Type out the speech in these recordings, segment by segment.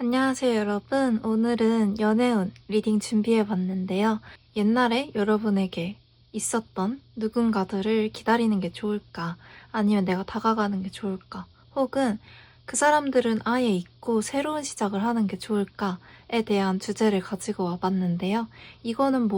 안녕하세요, 여러분. 오늘은 연애운 리딩 준비해 봤는데요. 옛날에 여러분에게 있었던 누군가들을 기다리는 게 좋을까? 아니면 내가 다가가는 게 좋을까? 혹은 그 사람들은 아예 잊고 새로운 시작을 하는 게 좋을까?에 대한 주제를 가지고 와봤는데요. 이거는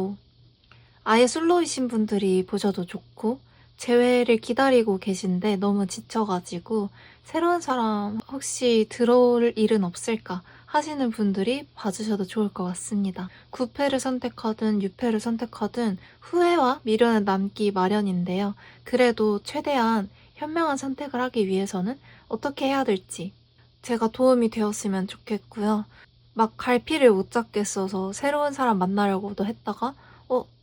아예 솔로이신 분들이 보셔도 좋고, 재회를 기다리고 계신데 너무 지쳐가지고 새로운 사람 혹시 들어올 일은 없을까 하시는 분들이 봐주셔도 좋을 것 같습니다. 9패를 선택하든 6패를 선택하든 후회와 미련은 남기 마련인데요. 그래도 최대한 현명한 선택을 하기 위해서는 어떻게 해야 될지 제가 도움이 되었으면 좋겠고요. 막 갈피를 못 잡겠어서 새로운 사람 만나려고도 했다가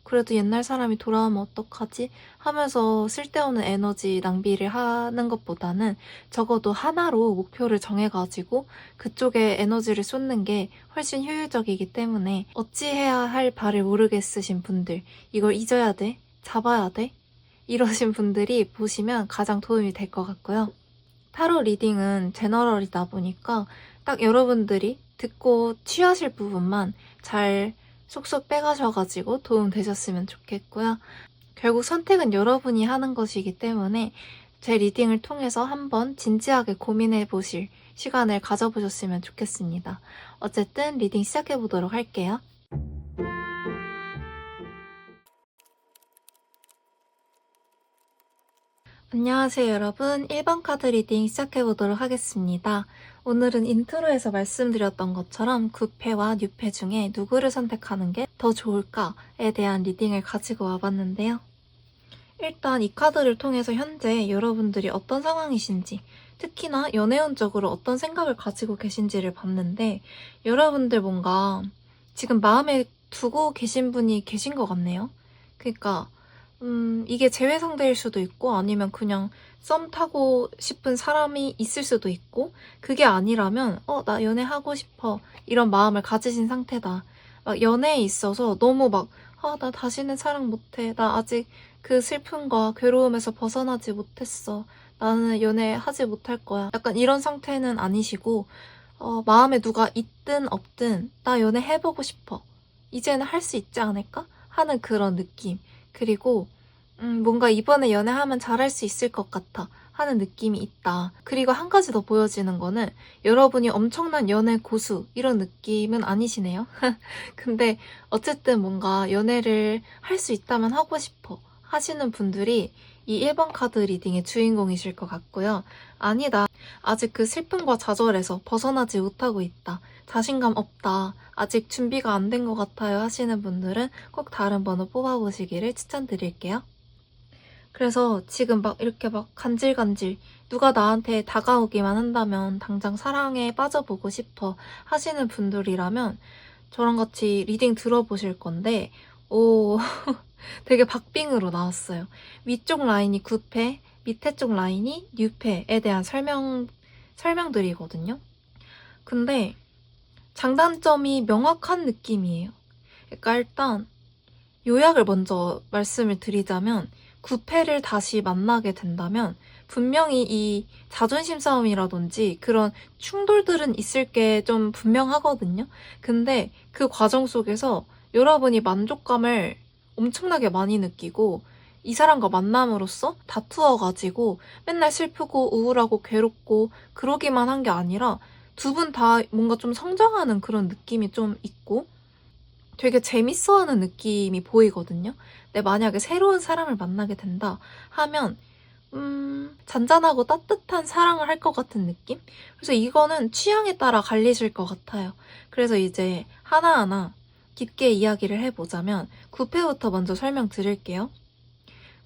그래도 옛날 사람이 돌아오면 어떡하지? 하면서 쓸데없는 에너지 낭비를 하는 것보다는 적어도 하나로 목표를 정해가지고 그쪽에 에너지를 쏟는 게 훨씬 효율적이기 때문에 어찌해야 할 바를 모르겠으신 분들, 이걸 잊어야 돼? 잡아야 돼? 이러신 분들이 보시면 가장 도움이 될 것 같고요. 타로 리딩은 제너럴이다 보니까 딱 여러분들이 듣고 취하실 부분만 잘 쏙쏙 빼가셔가지고 도움 되셨으면 좋겠고요. 결국 선택은 여러분이 하는 것이기 때문에 제 리딩을 통해서 한번 진지하게 고민해 보실 시간을 가져보셨으면 좋겠습니다. 어쨌든 리딩 시작해 보도록 할게요. 안녕하세요, 여러분. 1번 카드 리딩 시작해보도록 하겠습니다. 오늘은 인트로에서 말씀드렸던 것처럼 9패와 6패 중에 누구를 선택하는 게 더 좋을까에 대한 리딩을 가지고 와봤는데요. 일단 이 카드를 통해서 현재 여러분들이 어떤 상황이신지, 특히나 연애운적으로 어떤 생각을 가지고 계신지를 봤는데, 여러분들 뭔가 지금 마음에 두고 계신 분이 계신 것 같네요. 그러니까 이게 재회 상대일 수도 있고 아니면 그냥 썸 타고 싶은 사람이 있을 수도 있고, 그게 아니라면 나 연애하고 싶어 이런 마음을 가지신 상태다. 막 연애에 있어서 너무 나 다시는 사랑 못해. 나 아직 그 슬픔과 괴로움에서 벗어나지 못했어. 나는 연애하지 못할 거야. 약간 이런 상태는 아니시고 마음에 누가 있든 없든 나 연애해보고 싶어. 이제는 할 수 있지 않을까? 하는 그런 느낌. 그리고 뭔가 이번에 연애하면 잘할 수 있을 것 같아 하는 느낌이 있다. 그리고 한 가지 더 보여지는 거는 여러분이 엄청난 연애 고수 이런 느낌은 아니시네요. 근데 어쨌든 뭔가 연애를 할 수 있다면 하고 싶어 하시는 분들이 이 1번 카드 리딩의 주인공이실 것 같고요. 아니다. 아직 그 슬픔과 좌절에서 벗어나지 못하고 있다. 자신감 없다. 아직 준비가 안 된 것 같아요 하시는 분들은 꼭 다른 번호 뽑아보시기를 추천드릴게요. 그래서 지금 이렇게 간질간질 누가 나한테 다가오기만 한다면 당장 사랑에 빠져보고 싶어 하시는 분들이라면 저랑 같이 리딩 들어보실 건데 되게 박빙으로 나왔어요. 위쪽 라인이 9패, 밑에 쪽 라인이 6패에 대한 설명들이거든요. 근데 장단점이 명확한 느낌이에요. 그러니까 일단 요약을 먼저 말씀을 드리자면 9패를 다시 만나게 된다면 분명히 이 자존심 싸움이라든지 그런 충돌들은 있을 게 좀 분명하거든요. 근데 그 과정 속에서 여러분이 만족감을 엄청나게 많이 느끼고 이 사람과 만남으로써 다투어가지고 맨날 슬프고 우울하고 괴롭고 그러기만 한 게 아니라 두 분 다 뭔가 좀 성장하는 그런 느낌이 좀 있고 되게 재밌어하는 느낌이 보이거든요. 근데 만약에 새로운 사람을 만나게 된다 하면 잔잔하고 따뜻한 사랑을 할 것 같은 느낌? 그래서 이거는 취향에 따라 갈리실 것 같아요. 그래서 이제 하나하나 깊게 이야기를 해보자면 9패부터 먼저 설명드릴게요.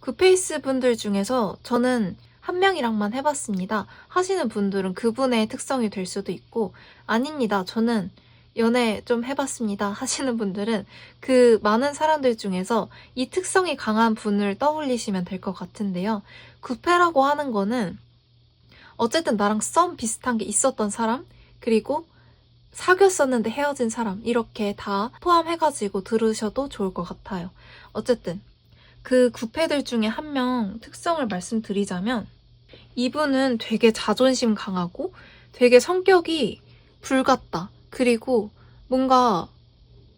9페이스 분들 중에서 저는 한 명이랑만 해봤습니다 하시는 분들은 그분의 특성이 될 수도 있고, 아닙니다, 저는 연애 좀 해봤습니다 하시는 분들은 그 많은 사람들 중에서 이 특성이 강한 분을 떠올리시면 될 것 같은데요. 9패라고 하는 거는 어쨌든 나랑 썸 비슷한 게 있었던 사람, 그리고 사귀었었는데 헤어진 사람, 이렇게 다 포함해가지고 들으셔도 좋을 것 같아요. 어쨌든 그 9패들 중에 한 명 특성을 말씀드리자면, 이분은 되게 자존심 강하고 되게 성격이 불같다. 그리고 뭔가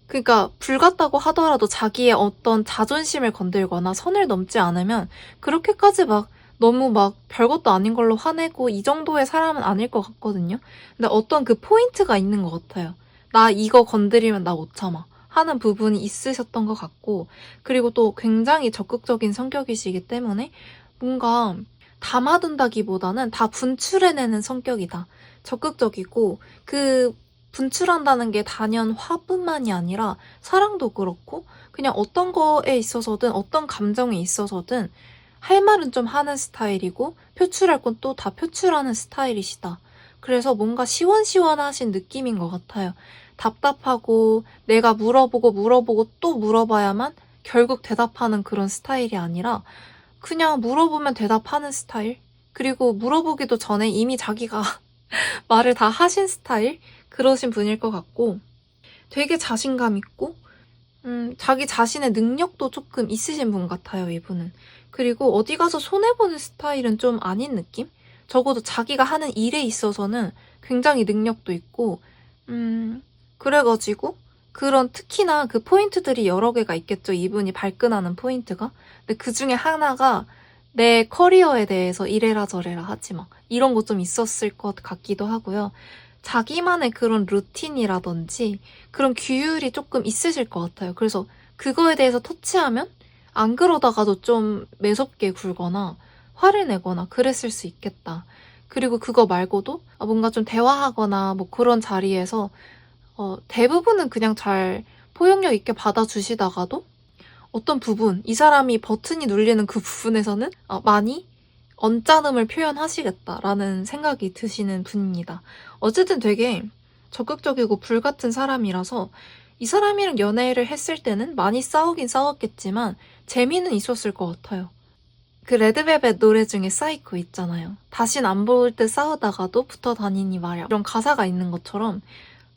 그러니까 불 같다고 하더라도 자기의 어떤 자존심을 건들거나 선을 넘지 않으면 그렇게까지 막 너무 막 별것도 아닌 걸로 화내고 이 정도의 사람은 아닐 것 같거든요. 근데 어떤 그 포인트가 있는 것 같아요. 나 이거 건드리면 나 못 참아 하는 부분이 있으셨던 것 같고, 그리고 또 굉장히 적극적인 성격이시기 때문에 뭔가 담아둔다기보다는 다 분출해내는 성격이다. 적극적이고, 그 분출한다는 게 단연 화뿐만이 아니라 사랑도 그렇고 그냥 어떤 거에 있어서든 어떤 감정에 있어서든 할 말은 좀 하는 스타일이고 표출할 건 또 다 표출하는 스타일이시다. 그래서 뭔가 시원시원하신 느낌인 것 같아요. 답답하고 내가 물어보고 또 물어봐야만 결국 대답하는 그런 스타일이 아니라 그냥 물어보면 대답하는 스타일? 그리고 물어보기도 전에 이미 자기가 말을 다 하신 스타일? 그러신 분일 것 같고, 되게 자신감 있고 자기 자신의 능력도 조금 있으신 분 같아요, 이분은. 그리고 어디 가서 손해보는 스타일은 좀 아닌 느낌? 적어도 자기가 하는 일에 있어서는 굉장히 능력도 있고, 그래가지고 그런 특히나 그 포인트들이 여러 개가 있겠죠, 이분이 발끈하는 포인트가. 근데 그 중에 하나가 내 커리어에 대해서 이래라 저래라 하지 마, 이런 거 좀 있었을 것 같기도 하고요. 자기만의 그런 루틴이라든지 그런 규율이 조금 있으실 것 같아요. 그래서 그거에 대해서 터치하면 안 그러다가도 좀 매섭게 굴거나 화를 내거나 그랬을 수 있겠다. 그리고 그거 말고도 뭔가 좀 대화하거나 뭐 그런 자리에서 대부분은 그냥 잘 포용력 있게 받아주시다가도 어떤 부분, 이 사람이 버튼이 눌리는 그 부분에서는 많이 언짢음을 표현하시겠다라는 생각이 드시는 분입니다. 어쨌든 되게 적극적이고 불같은 사람이라서 이 사람이랑 연애를 했을 때는 많이 싸우긴 싸웠겠지만 재미는 있었을 것 같아요. 그 레드벨벳 노래 중에 사이코 있잖아요. 다신 안 볼 때 싸우다가도 붙어 다니니 말야, 이런 가사가 있는 것처럼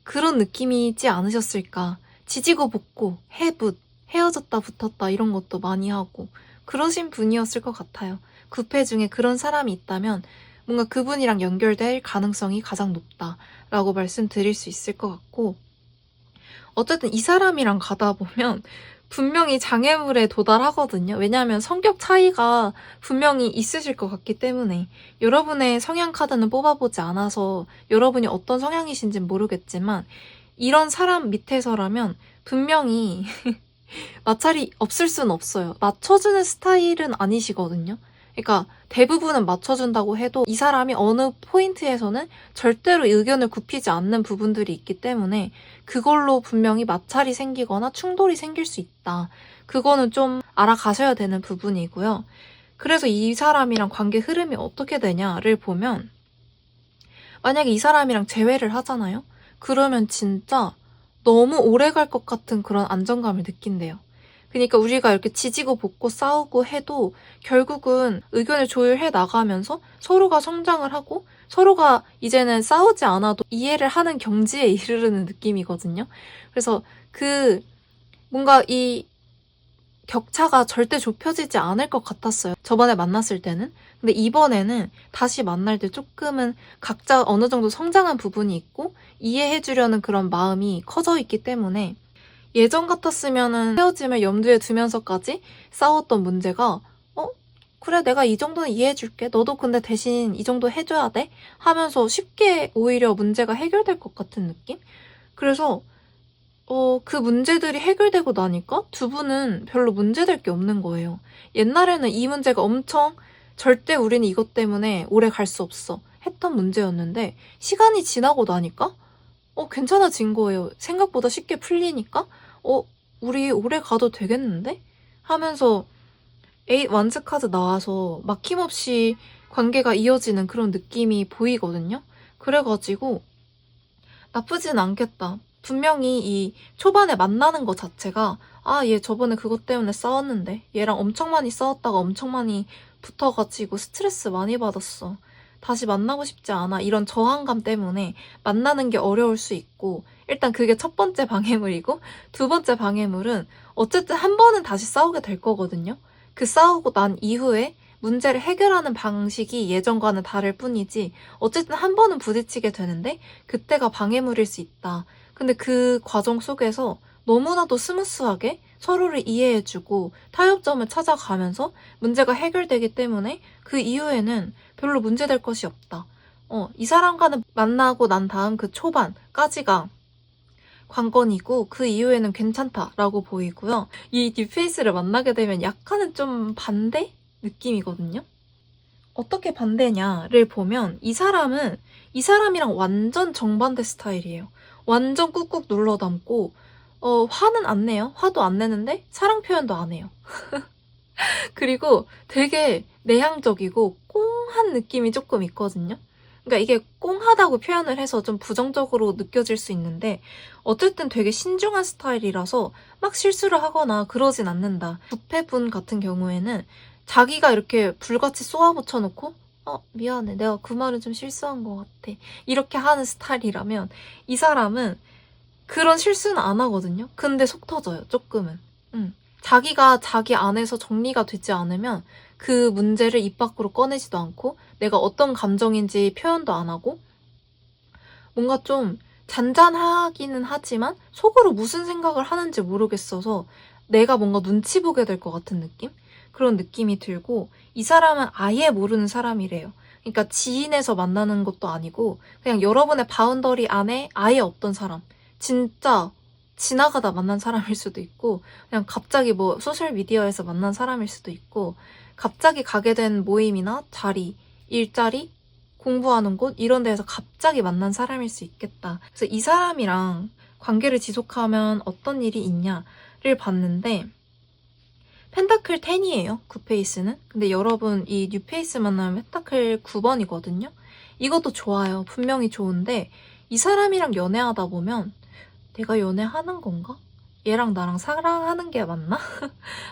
그런 느낌이지 않으셨을까. 지지고 볶고 해붓, 헤어졌다 붙었다 이런 것도 많이 하고 그러신 분이었을 것 같아요. 9패 중에 그런 사람이 있다면 뭔가 그분이랑 연결될 가능성이 가장 높다라고 말씀드릴 수 있을 것 같고, 어쨌든 이 사람이랑 가다 보면 분명히 장애물에 도달하거든요. 왜냐하면 성격 차이가 분명히 있으실 것 같기 때문에. 여러분의 성향 카드는 뽑아보지 않아서 여러분이 어떤 성향이신지는 모르겠지만 이런 사람 밑에서라면 분명히 마찰이 없을 순 없어요. 맞춰주는 스타일은 아니시거든요. 그러니까 대부분은 맞춰준다고 해도 이 사람이 어느 포인트에서는 절대로 의견을 굽히지 않는 부분들이 있기 때문에 그걸로 분명히 마찰이 생기거나 충돌이 생길 수 있다. 그거는 좀 알아가셔야 되는 부분이고요. 그래서 이 사람이랑 관계 흐름이 어떻게 되냐를 보면, 만약에 이 사람이랑 재회를 하잖아요? 그러면 진짜 너무 오래 갈 것 같은 그런 안정감을 느낀대요. 그러니까 우리가 이렇게 지지고 볶고 싸우고 해도 결국은 의견을 조율해 나가면서 서로가 성장을 하고 서로가 이제는 싸우지 않아도 이해를 하는 경지에 이르르는 느낌이거든요. 그래서 뭔가 이 격차가 절대 좁혀지지 않을 것 같았어요, 저번에 만났을 때는. 근데 이번에는 다시 만날 때 조금은 각자 어느 정도 성장한 부분이 있고 이해해주려는 그런 마음이 커져 있기 때문에, 예전 같았으면은 헤어짐을 염두에 두면서까지 싸웠던 문제가 그래 내가 이 정도는 이해해줄게, 너도 근데 대신 이 정도 해줘야 돼 하면서 쉽게 오히려 문제가 해결될 것 같은 느낌? 그래서 그 문제들이 해결되고 나니까 두 분은 별로 문제될 게 없는 거예요. 옛날에는 이 문제가 엄청 절대 우리는 이것 때문에 오래 갈 수 없어 했던 문제였는데 시간이 지나고 나니까 괜찮아진 거예요. 생각보다 쉽게 풀리니까 우리 오래 가도 되겠는데? 하면서 에잇 완즈 카드 나와서 막힘없이 관계가 이어지는 그런 느낌이 보이거든요. 그래가지고 나쁘진 않겠다. 분명히 이 초반에 만나는 것 자체가 얘 저번에 그것 때문에 싸웠는데 얘랑 엄청 많이 싸웠다가 엄청 많이 붙어가지고 스트레스 많이 받았어, 다시 만나고 싶지 않아, 이런 저항감 때문에 만나는 게 어려울 수 있고, 일단 그게 첫 번째 방해물이고, 두 번째 방해물은 어쨌든 한 번은 다시 싸우게 될 거거든요. 그 싸우고 난 이후에 문제를 해결하는 방식이 예전과는 다를 뿐이지 어쨌든 한 번은 부딪히게 되는데 그때가 방해물일 수 있다. 근데 그 과정 속에서 너무나도 스무스하게 서로를 이해해주고 타협점을 찾아가면서 문제가 해결되기 때문에 그 이후에는 별로 문제될 것이 없다. 이 사람과는 만나고 난 다음 그 초반까지가 관건이고 그 이후에는 괜찮다라고 보이고요. 이 뉴페이스를 만나게 되면 약간은 좀 반대 느낌이거든요. 어떻게 반대냐를 보면 이 사람이랑 완전 정반대 스타일이에요. 완전 꾹꾹 눌러 담고 화는 안 내요. 화도 안 내는데 사랑 표현도 안 해요. 그리고 되게 내향적이고 꽁한 느낌이 조금 있거든요. 그러니까 이게 꽁하다고 표현을 해서 좀 부정적으로 느껴질 수 있는데 어쨌든 되게 신중한 스타일이라서 막 실수를 하거나 그러진 않는다. 부패분 같은 경우에는 자기가 이렇게 불같이 쏘아붙여 놓고 미안해. 내가 그 말은 좀 실수한 것 같아. 이렇게 하는 스타일이라면 이 사람은 그런 실수는 안 하거든요. 근데 속 터져요. 조금은. 자기가 자기 안에서 정리가 되지 않으면 그 문제를 입 밖으로 꺼내지도 않고 내가 어떤 감정인지 표현도 안 하고 뭔가 좀 잔잔하기는 하지만 속으로 무슨 생각을 하는지 모르겠어서 내가 뭔가 눈치 보게 될 것 같은 느낌? 그런 느낌이 들고 이 사람은 아예 모르는 사람이래요. 그러니까 지인에서 만나는 것도 아니고 그냥 여러분의 바운더리 안에 아예 없던 사람. 진짜 지나가다 만난 사람일 수도 있고 그냥 갑자기 뭐 소셜미디어에서 만난 사람일 수도 있고 갑자기 가게 된 모임이나 자리, 일자리, 공부하는 곳 이런 데에서 갑자기 만난 사람일 수 있겠다. 그래서 이 사람이랑 관계를 지속하면 어떤 일이 있냐를 봤는데 펜타클 10이에요. 굿페이스는. 근데 여러분 이 뉴페이스 만나면 펜타클 9번이거든요. 이것도 좋아요. 분명히 좋은데 이 사람이랑 연애하다 보면 내가 연애하는 건가? 얘랑 나랑 사랑하는 게 맞나?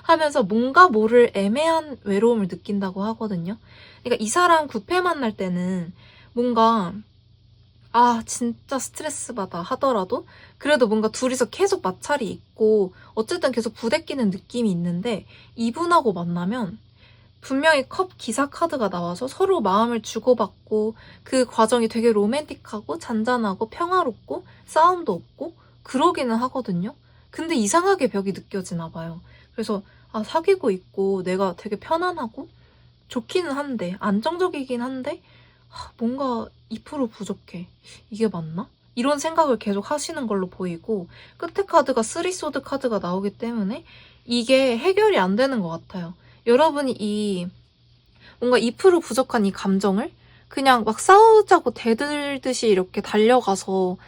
하면서 뭔가 모를 애매한 외로움을 느낀다고 하거든요. 그러니까 이 사람 9패 만날 때는 뭔가 진짜 스트레스 받아 하더라도 그래도 뭔가 둘이서 계속 마찰이 있고 어쨌든 계속 부대끼는 느낌이 있는데 이분하고 만나면 분명히 컵 기사 카드가 나와서 서로 마음을 주고받고 그 과정이 되게 로맨틱하고 잔잔하고 평화롭고 싸움도 없고 그러기는 하거든요. 근데 이상하게 벽이 느껴지나 봐요. 그래서 사귀고 있고 내가 되게 편안하고 좋기는 한데 안정적이긴 한데 뭔가 2% 부족해. 이게 맞나? 이런 생각을 계속 하시는 걸로 보이고 끝에 카드가 쓰리소드 카드가 나오기 때문에 이게 해결이 안 되는 것 같아요. 여러분이 뭔가 2% 부족한 이 감정을 그냥 막 싸우자고 대들듯이 이렇게 달려가서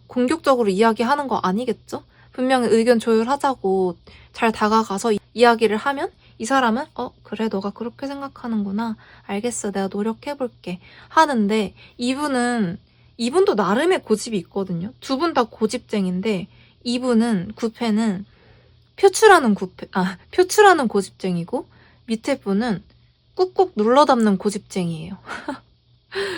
공격적으로 이야기하는 거 아니겠죠? 분명히 의견 조율하자고 잘 다가가서 이야기를 하면 이 사람은 그래 너가 그렇게 생각하는구나. 알겠어 내가 노력해볼게 하는데 이분도 나름의 고집이 있거든요. 두 분 다 고집쟁인데 이분은 구패는 표출하는 고집쟁이고 밑에 분은 꾹꾹 눌러 담는 고집쟁이에요.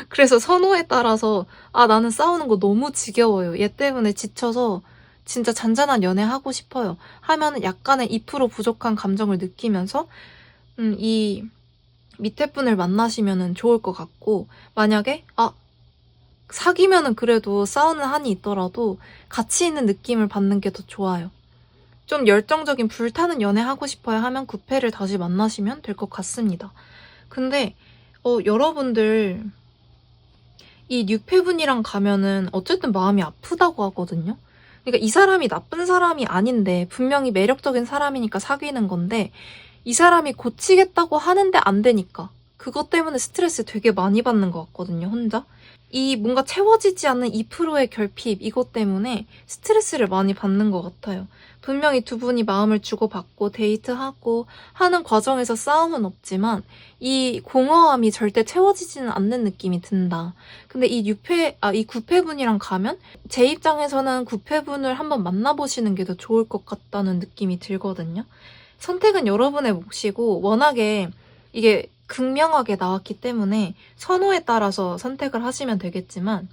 그래서 선호에 따라서 나는 싸우는 거 너무 지겨워요. 얘 때문에 지쳐서 진짜 잔잔한 연애 하고 싶어요. 하면은 약간의 2% 부족한 감정을 느끼면서 이 밑에 분을 만나시면은 좋을 것 같고 만약에 사귀면은 그래도 싸우는 한이 있더라도 같이 있는 느낌을 받는 게 더 좋아요. 좀 열정적인 불타는 연애 하고 싶어요 하면 9패를 다시 만나시면 될 것 같습니다. 근데 여러분들 이 6패분이랑 가면은 어쨌든 마음이 아프다고 하거든요. 그러니까 이 사람이 나쁜 사람이 아닌데 분명히 매력적인 사람이니까 사귀는 건데 이 사람이 고치겠다고 하는데 안 되니까 그것 때문에 스트레스 되게 많이 받는 것 같거든요, 혼자. 이 뭔가 채워지지 않는 2%의 결핍 이것 때문에 스트레스를 많이 받는 것 같아요. 분명히 두 분이 마음을 주고받고 데이트하고 하는 과정에서 싸움은 없지만 이 공허함이 절대 채워지지는 않는 느낌이 든다. 근데 이 9패분이랑 가면 제 입장에서는 9패분을 한번 만나보시는 게 더 좋을 것 같다는 느낌이 들거든요. 선택은 여러분의 몫이고 워낙에 이게 극명하게 나왔기 때문에 선호에 따라서 선택을 하시면 되겠지만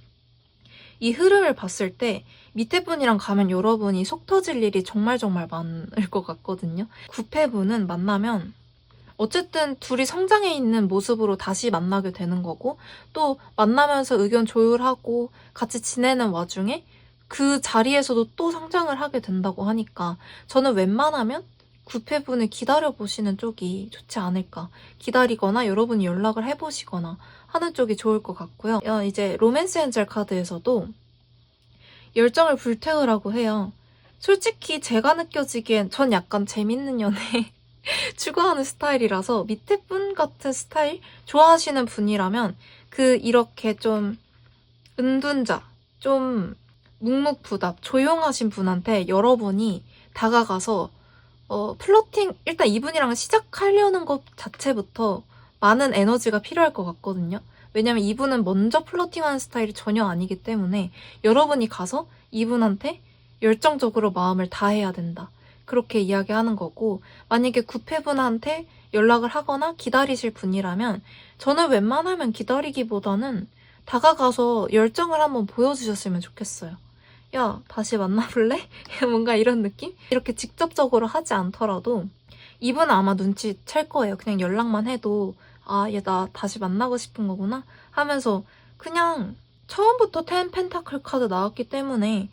이 흐름을 봤을 때 밑에 분이랑 가면 여러분이 속 터질 일이 정말 많을 것 같거든요. 9패분은 만나면 어쨌든 둘이 성장해 있는 모습으로 다시 만나게 되는 거고, 또 만나면서 의견 조율하고 같이 지내는 와중에 그 자리에서도 또 성장을 하게 된다고 하니까 저는 웬만하면 구패분을 기다려보시는 쪽이 좋지 않을까. 기다리거나 여러분이 연락을 해보시거나 하는 쪽이 좋을 것 같고요. 이제 로맨스 엔젤 카드에서도 열정을 불태우라고 해요. 솔직히 제가 느껴지기엔 전 약간 재밌는 연애 추구하는 스타일이라서 밑에 분 같은 스타일 좋아하시는 분이라면 이렇게 좀 은둔자, 좀 묵묵부답, 조용하신 분한테 여러분이 다가가서 플러팅, 일단 이분이랑 시작하려는 것 자체부터 많은 에너지가 필요할 것 같거든요. 왜냐면 이분은 먼저 플러팅하는 스타일이 전혀 아니기 때문에 여러분이 가서 이분한테 열정적으로 마음을 다해야 된다. 그렇게 이야기하는 거고, 만약에 구패분한테 연락을 하거나 기다리실 분이라면 저는 웬만하면 기다리기보다는 다가가서 열정을 한번 보여주셨으면 좋겠어요. 야, 다시 만나볼래? 뭔가 이런 느낌? 이렇게 직접적으로 하지 않더라도 이분은 아마 눈치챌 거예요. 그냥 연락만 해도 아, 얘 나 다시 만나고 싶은 거구나 하면서 그냥 처음부터 텐 펜타클 카드 나왔기 때문에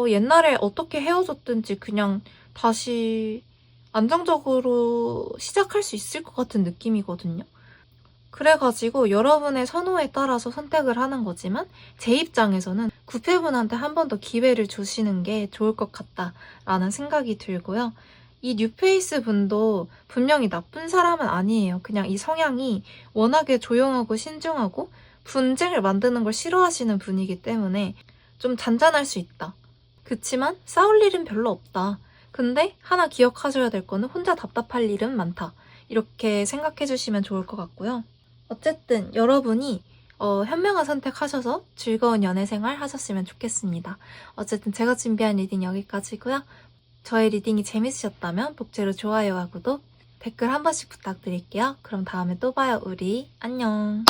옛날에 어떻게 헤어졌든지 그냥 다시 안정적으로 시작할 수 있을 것 같은 느낌이거든요. 그래가지고 여러분의 선호에 따라서 선택을 하는 거지만 제 입장에서는 구패분한테 한 번 더 기회를 주시는 게 좋을 것 같다라는 생각이 들고요. 이 뉴페이스 분도 분명히 나쁜 사람은 아니에요. 그냥 이 성향이 워낙에 조용하고 신중하고 분쟁을 만드는 걸 싫어하시는 분이기 때문에 좀 잔잔할 수 있다. 그치만 싸울 일은 별로 없다. 근데 하나 기억하셔야 될 거는 혼자 답답할 일은 많다. 이렇게 생각해 주시면 좋을 것 같고요. 어쨌든 여러분이 현명한 선택하셔서 즐거운 연애생활 하셨으면 좋겠습니다. 어쨌든 제가 준비한 리딩 여기까지고요. 저의 리딩이 재밌으셨다면 복제로 좋아요와 구독, 댓글 한 번씩 부탁드릴게요. 그럼 다음에 또 봐요, 우리. 안녕.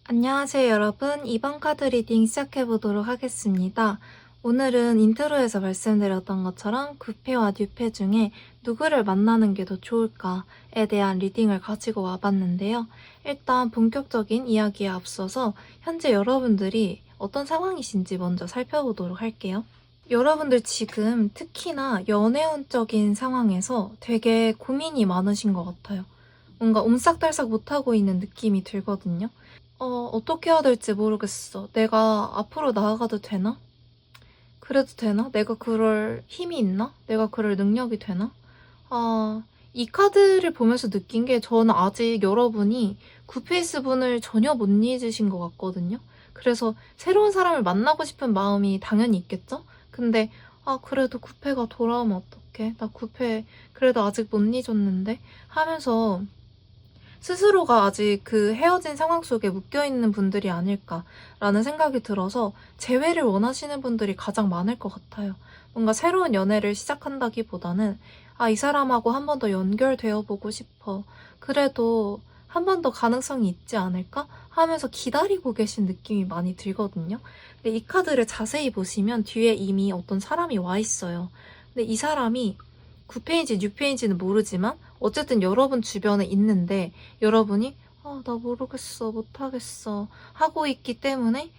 안녕하세요, 여러분. 이번 카드 리딩 시작해보도록 하겠습니다. 오늘은 인트로에서 말씀드렸던 것처럼 구패와 뉴패 중에 누구를 만나는 게 더 좋을까에 대한 리딩을 가지고 와봤는데요. 일단 본격적인 이야기에 앞서서 현재 여러분들이 어떤 상황이신지 먼저 살펴보도록 할게요. 여러분들 지금 특히나 연애운적인 상황에서 되게 고민이 많으신 것 같아요. 뭔가 옴싹달싹 못하고 있는 느낌이 들거든요. 어떻게 해야 될지 모르겠어. 내가 앞으로 나아가도 되나? 그래도 되나? 내가 그럴 힘이 있나? 내가 그럴 능력이 되나? 이 카드를 보면서 느낀 게 저는 아직 여러분이 구페이스 분을 전혀 못 잊으신 것 같거든요. 그래서 새로운 사람을 만나고 싶은 마음이 당연히 있겠죠? 근데 그래도 구패가 돌아오면 어떡해? 나 구패 그래도 아직 못 잊었는데? 하면서 스스로가 아직 그 헤어진 상황 속에 묶여있는 분들이 아닐까라는 생각이 들어서 재회를 원하시는 분들이 가장 많을 것 같아요. 뭔가 새로운 연애를 시작한다기보다는 이 사람하고 한 번 더 연결되어 보고 싶어. 그래도 한 번 더 가능성이 있지 않을까? 하면서 기다리고 계신 느낌이 많이 들거든요. 근데 이 카드를 자세히 보시면 뒤에 이미 어떤 사람이 와 있어요. 근데 이 사람이 9페이지, 6페이지는 모르지만 어쨌든 여러분 주변에 있는데 여러분이 나 모르겠어, 못하겠어 하고 있기 때문에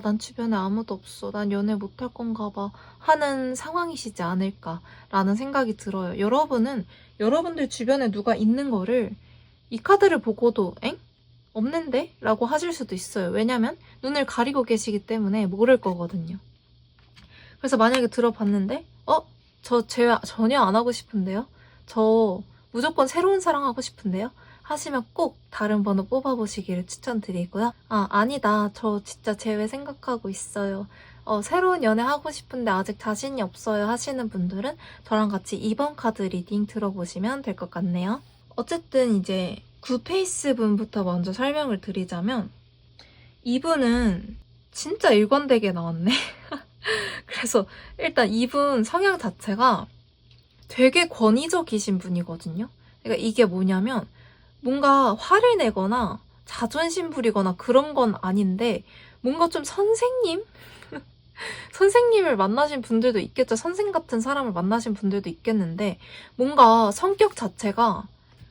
난 주변에 아무도 없어, 난 연애 못할 건가 봐 하는 상황이시지 않을까라는 생각이 들어요. 여러분은 여러분들 주변에 누가 있는 거를 이 카드를 보고도 엥? 없는데? 라고 하실 수도 있어요. 왜냐면 눈을 가리고 계시기 때문에 모를 거거든요. 그래서 만약에 들어봤는데 저 전혀 안 하고 싶은데요? 저 무조건 새로운 사랑 하고 싶은데요? 하시면 꼭 다른 번호 뽑아보시기를 추천드리고요. 아니다. 저 진짜 제외 생각하고 있어요. 새로운 연애 하고 싶은데 아직 자신이 없어요 하시는 분들은 저랑 같이 2번 카드 리딩 들어보시면 될 것 같네요. 어쨌든 이제 구페이스 분부터 먼저 설명을 드리자면 이분은 진짜 일관되게 나왔네. 그래서 일단 이분 성향 자체가 되게 권위적이신 분이거든요. 그러니까 이게 뭐냐면 뭔가 화를 내거나 자존심 부리거나 그런 건 아닌데 뭔가 좀 선생님? 선생님을 만나신 분들도 있겠죠. 선생 같은 사람을 만나신 분들도 있겠는데 뭔가 성격 자체가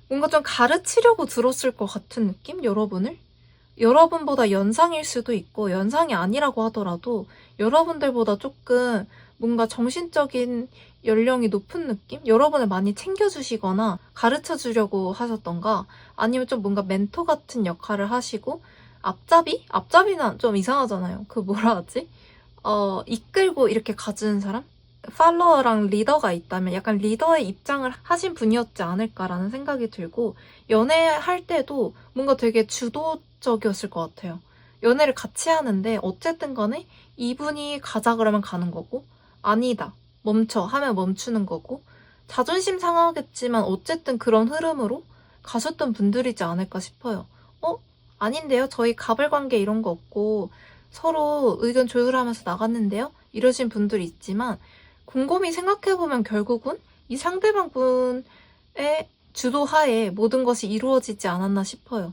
뭔가 좀 가르치려고 들었을 것 같은 느낌? 여러분을? 여러분보다 연상일 수도 있고 연상이 아니라고 하더라도 여러분들보다 조금 뭔가 정신적인 연령이 높은 느낌? 여러분을 많이 챙겨주시거나 가르쳐주려고 하셨던가 아니면 좀 뭔가 멘토 같은 역할을 하시고 앞잡이? 앞잡이는 좀 이상하잖아요. 그 뭐라 하지? 이끌고 이렇게 가주는 사람? 팔로워랑 리더가 있다면 약간 리더의 입장을 하신 분이었지 않을까라는 생각이 들고 연애할 때도 뭔가 되게 주도적이었을 것 같아요. 연애를 같이 하는데 어쨌든 간에 이분이 가자 그러면 가는 거고 아니다 멈춰 하면 멈추는 거고 자존심 상하겠지만 어쨌든 그런 흐름으로 가셨던 분들이지 않을까 싶어요. 아닌데요? 저희 가불 관계 이런 거 없고 서로 의견 조율하면서 나갔는데요? 이러신 분들이 있지만 곰곰이 생각해보면 결국은 이 상대방 분의 주도하에 모든 것이 이루어지지 않았나 싶어요.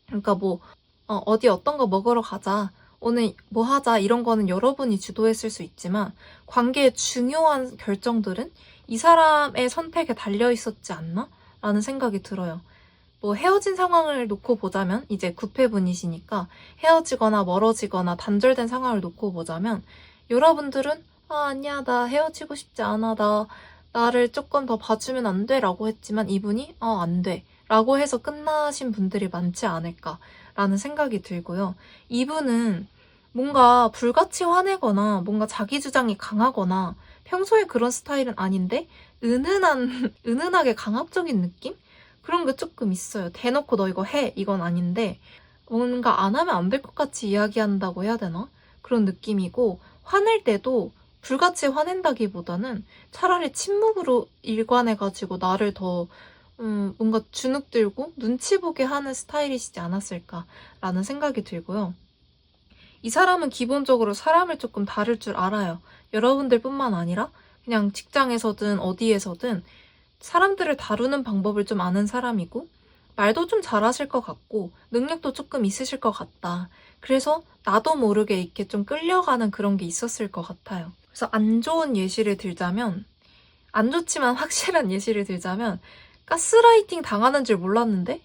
그러니까 뭐 어디 어떤 거 먹으러 가자, 오늘 뭐 하자 이런 거는 여러분이 주도했을 수 있지만 관계의 중요한 결정들은 이 사람의 선택에 달려 있었지 않나? 라는 생각이 들어요. 뭐 헤어진 상황을 놓고 보자면 이제 구패분이시니까 헤어지거나 멀어지거나 단절된 상황을 놓고 보자면 여러분들은 아니야 나 헤어지고 싶지 않아 나를 조금 더 봐주면 안 돼? 라고 했지만 이분이 안 돼 라고 해서 끝나신 분들이 많지 않을까라는 생각이 들고요. 이분은 뭔가 불같이 화내거나 뭔가 자기 주장이 강하거나 평소에 그런 스타일은 아닌데 은은하게 강압적인 느낌? 그런 게 조금 있어요. 대놓고 너 이거 해 이건 아닌데 뭔가 안 하면 안 될 것 같이 이야기한다고 해야 되나? 그런 느낌이고 화낼 때도 불같이 화낸다기보다는 차라리 침묵으로 일관해가지고 나를 더 뭔가 주눅들고 눈치 보게 하는 스타일이시지 않았을까라는 생각이 들고요. 이 사람은 기본적으로 사람을 조금 다룰 줄 알아요. 여러분들뿐만 아니라 그냥 직장에서든 어디에서든 사람들을 다루는 방법을 좀 아는 사람이고 말도 좀 잘하실 것 같고 능력도 조금 있으실 것 같다. 그래서 나도 모르게 이렇게 좀 끌려가는 그런 게 있었을 것 같아요. 그래서 안 좋은 예시를 들자면 안 좋지만 확실한 예시를 들자면 가스라이팅 당하는 줄 몰랐는데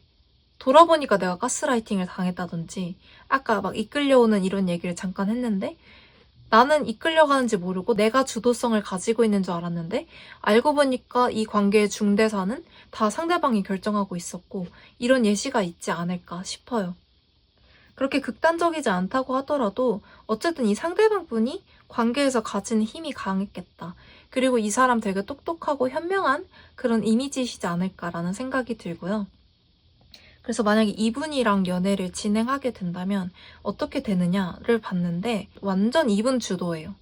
돌아보니까 내가 가스라이팅을 당했다든지 아까 막 이끌려오는 이런 얘기를 잠깐 했는데 나는 이끌려가는지 모르고 내가 주도성을 가지고 있는 줄 알았는데 알고 보니까 이 관계의 중대사는 다 상대방이 결정하고 있었고 이런 예시가 있지 않을까 싶어요. 그렇게 극단적이지 않다고 하더라도 어쨌든 이 상대방 분이 관계에서 가지는 힘이 강했겠다. 그리고 이 사람 되게 똑똑하고 현명한 그런 이미지이시지 않을까라는 생각이 들고요. 그래서 만약에 이분이랑 연애를 진행하게 된다면 어떻게 되느냐를 봤는데 완전 이분 주도예요.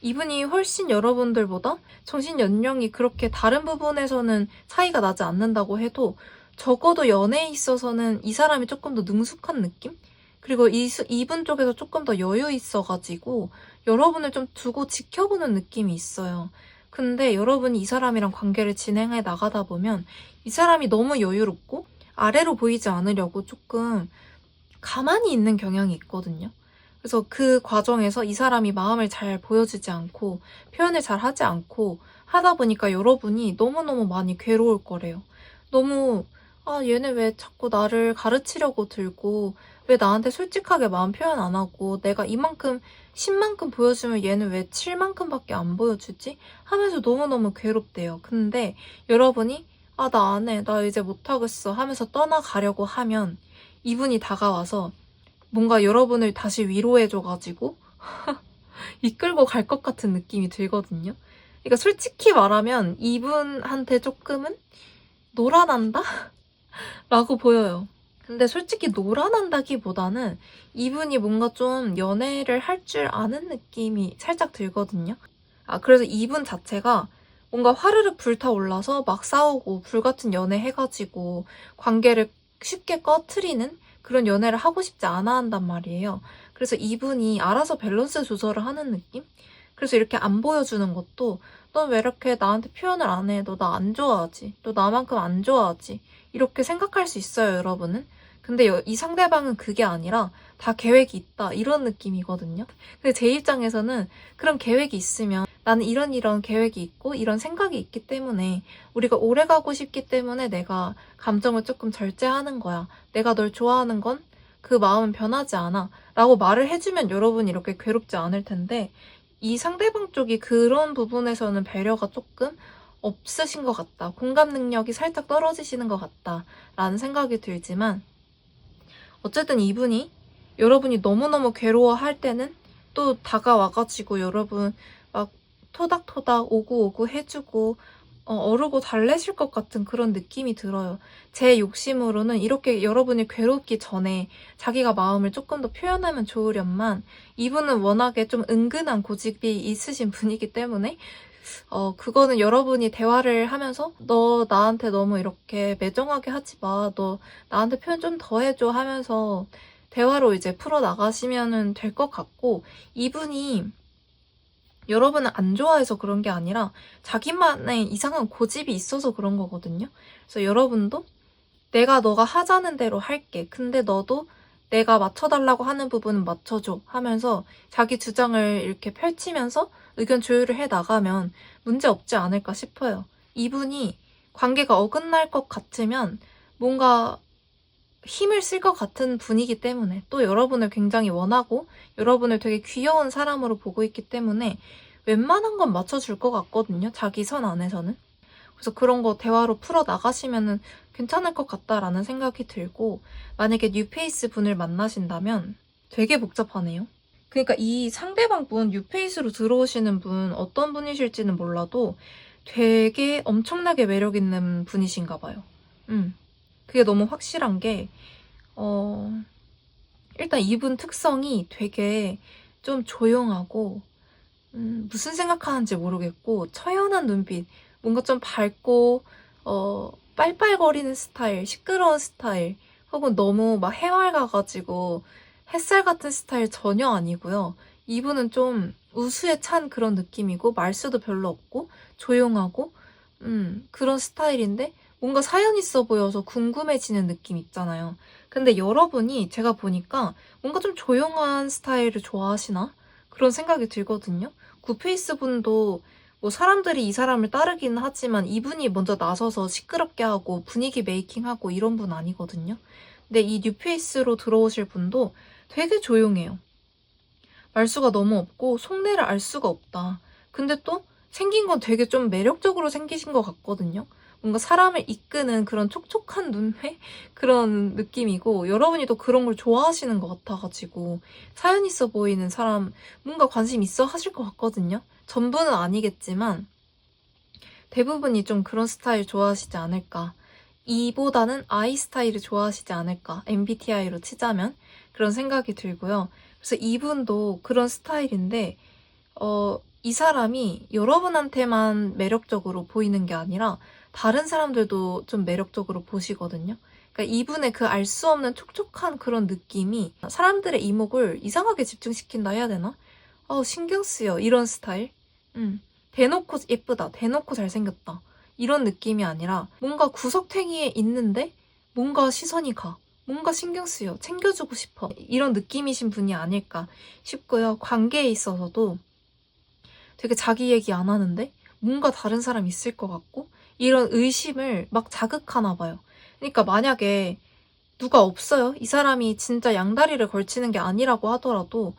이분이 훨씬 여러분들보다 정신 연령이 그렇게 다른 부분에서는 차이가 나지 않는다고 해도 적어도 연애에 있어서는 이 사람이 조금 더 능숙한 느낌? 그리고 이분 쪽에서 조금 더 여유 있어가지고 여러분을 좀 두고 지켜보는 느낌이 있어요. 근데 여러분이 이 사람이랑 관계를 진행해 나가다 보면 이 사람이 너무 여유롭고 아래로 보이지 않으려고 조금 가만히 있는 경향이 있거든요. 그래서 그 과정에서 이 사람이 마음을 잘 보여주지 않고 표현을 잘 하지 않고 하다 보니까 여러분이 너무너무 많이 괴로울 거래요. 너무 얘네 왜 자꾸 나를 가르치려고 들고 왜 나한테 솔직하게 마음 표현 안 하고 내가 이만큼 10만큼 보여주면 얘는 왜 7만큼밖에 안 보여주지? 하면서 너무너무 괴롭대요. 근데 여러분이 나 안 해. 나 이제 못하겠어. 하면서 떠나가려고 하면 이분이 다가와서 뭔가 여러분을 다시 위로해줘가지고 이끌고 갈 것 같은 느낌이 들거든요. 그러니까 솔직히 말하면 이분한테 조금은 놀아난다? 라고 보여요. 근데 솔직히 놀아난다기보다는 이분이 뭔가 좀 연애를 할 줄 아는 느낌이 살짝 들거든요. 그래서 이분 자체가 뭔가 화르르 불타올라서 막 싸우고 불같은 연애 해가지고 관계를 쉽게 꺼트리는 그런 연애를 하고 싶지 않아 한단 말이에요. 그래서 이분이 알아서 밸런스 조절을 하는 느낌? 그래서 이렇게 안 보여주는 것도 너 왜 이렇게 나한테 표현을 안 해? 너 나 안 좋아하지? 너 나만큼 안 좋아하지? 이렇게 생각할 수 있어요, 여러분은. 근데 이 상대방은 그게 아니라 다 계획이 있다 이런 느낌이거든요. 근데 제 입장에서는 그런 계획이 있으면 나는 이런 계획이 있고 이런 생각이 있기 때문에 우리가 오래 가고 싶기 때문에 내가 감정을 조금 절제하는 거야. 내가 널 좋아하는 건 그 마음은 변하지 않아. 라고 말을 해주면 여러분이 이렇게 괴롭지 않을 텐데 이 상대방 쪽이 그런 부분에서는 배려가 조금 없으신 것 같다. 공감 능력이 살짝 떨어지시는 것 같다. 라는 생각이 들지만 어쨌든 이분이 여러분이 너무너무 괴로워할 때는 또 다가와가지고 여러분 막 토닥토닥 오구오구 해주고 어르고 달래실 것 같은 그런 느낌이 들어요. 제 욕심으로는 이렇게 여러분이 괴롭기 전에 자기가 마음을 조금 더 표현하면 좋으련만 이분은 워낙에 좀 은근한 고집이 있으신 분이기 때문에 그거는 여러분이 대화를 하면서 너 나한테 너무 이렇게 매정하게 하지 마. 너 나한테 표현 좀 더 해줘 하면서 대화로 이제 풀어나가시면 될 것 같고 이분이 여러분을 안 좋아해서 그런 게 아니라 자기만의 이상한 고집이 있어서 그런 거거든요. 그래서 여러분도 내가 너가 하자는 대로 할게. 근데 너도 내가 맞춰달라고 하는 부분은 맞춰줘 하면서 자기 주장을 이렇게 펼치면서 의견 조율을 해 나가면 문제 없지 않을까 싶어요. 이분이 관계가 어긋날 것 같으면 뭔가 힘을 쓸 것 같은 분이기 때문에 또 여러분을 굉장히 원하고 여러분을 되게 귀여운 사람으로 보고 있기 때문에 웬만한 건 맞춰줄 것 같거든요. 자기 선 안에서는. 그래서 그런 거 대화로 풀어 나가시면은 괜찮을 것 같다라는 생각이 들고 만약에 뉴페이스 분을 만나신다면 되게 복잡하네요. 그러니까 이 상대방 분, 뉴페이스로 들어오시는 분 어떤 분이실지는 몰라도 되게 엄청나게 매력 있는 분이신가 봐요. 그게 너무 확실한 게 일단 이분 특성이 되게 좀 조용하고 무슨 생각하는지 모르겠고 처연한 눈빛, 뭔가 좀 밝고 빨빨거리는 스타일, 시끄러운 스타일 혹은 너무 막 해맑아가지고 햇살 같은 스타일 전혀 아니고요. 이분은 좀 우수에 찬 그런 느낌이고 말수도 별로 없고 조용하고 그런 스타일인데 뭔가 사연 있어 보여서 궁금해지는 느낌 있잖아요. 근데 여러분이 제가 보니까 뭔가 좀 조용한 스타일을 좋아하시나? 그런 생각이 들거든요. 구페이스 분도 뭐 사람들이 이 사람을 따르기는 하지만 이분이 먼저 나서서 시끄럽게 하고 분위기 메이킹하고 이런 분 아니거든요. 근데 이 뉴페이스로 들어오실 분도 되게 조용해요. 말수가 너무 없고 속내를 알 수가 없다. 근데 또 생긴 건 되게 좀 매력적으로 생기신 것 같거든요. 뭔가 사람을 이끄는 그런 촉촉한 눈매? 그런 느낌이고 여러분이 또 그런 걸 좋아하시는 것 같아가지고 사연 있어 보이는 사람 뭔가 관심 있어 하실 것 같거든요. 전부는 아니겠지만 대부분이 좀 그런 스타일 좋아하시지 않을까. 이보다는 I 스타일을 좋아하시지 않을까. MBTI로 치자면 그런 생각이 들고요. 그래서 이분도 그런 스타일인데 이 사람이 여러분한테만 매력적으로 보이는 게 아니라 다른 사람들도 좀 매력적으로 보시거든요. 그러니까 이분의 그 알 수 없는 촉촉한 그런 느낌이 사람들의 이목을 이상하게 집중시킨다 해야 되나? 신경 쓰여. 이런 스타일. 대놓고 예쁘다. 대놓고 잘생겼다. 이런 느낌이 아니라 뭔가 구석탱이에 있는데 뭔가 시선이 가. 뭔가 신경 쓰여. 챙겨주고 싶어. 이런 느낌이신 분이 아닐까 싶고요. 관계에 있어서도 되게 자기 얘기 안 하는데 뭔가 다른 사람 있을 것 같고 이런 의심을 막 자극하나 봐요. 그러니까 만약에 누가 없어요. 이 사람이 진짜 양다리를 걸치는 게 아니라고 하더라도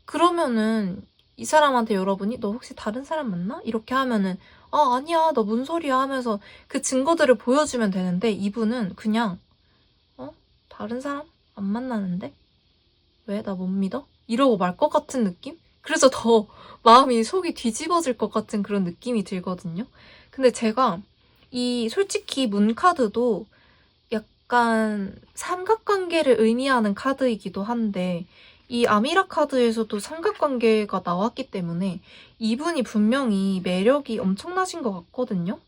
그러면은 이 사람한테 여러분이 너 혹시 다른 사람 만나? 이렇게 하면은 아니야 너 뭔 소리야 하면서 그 증거들을 보여주면 되는데 이분은 그냥 다른 사람 안 만나는데? 왜? 나 못 믿어? 이러고 말 것 같은 느낌? 그래서 더 마음이 속이 뒤집어질 것 같은 그런 느낌이 들거든요. 근데 제가 솔직히 문카드도 약간 삼각관계를 의미하는 카드이기도 한데 이 아미라 카드에서도 삼각관계가 나왔기 때문에 이분이 분명히 매력이 엄청나신 것 같거든요.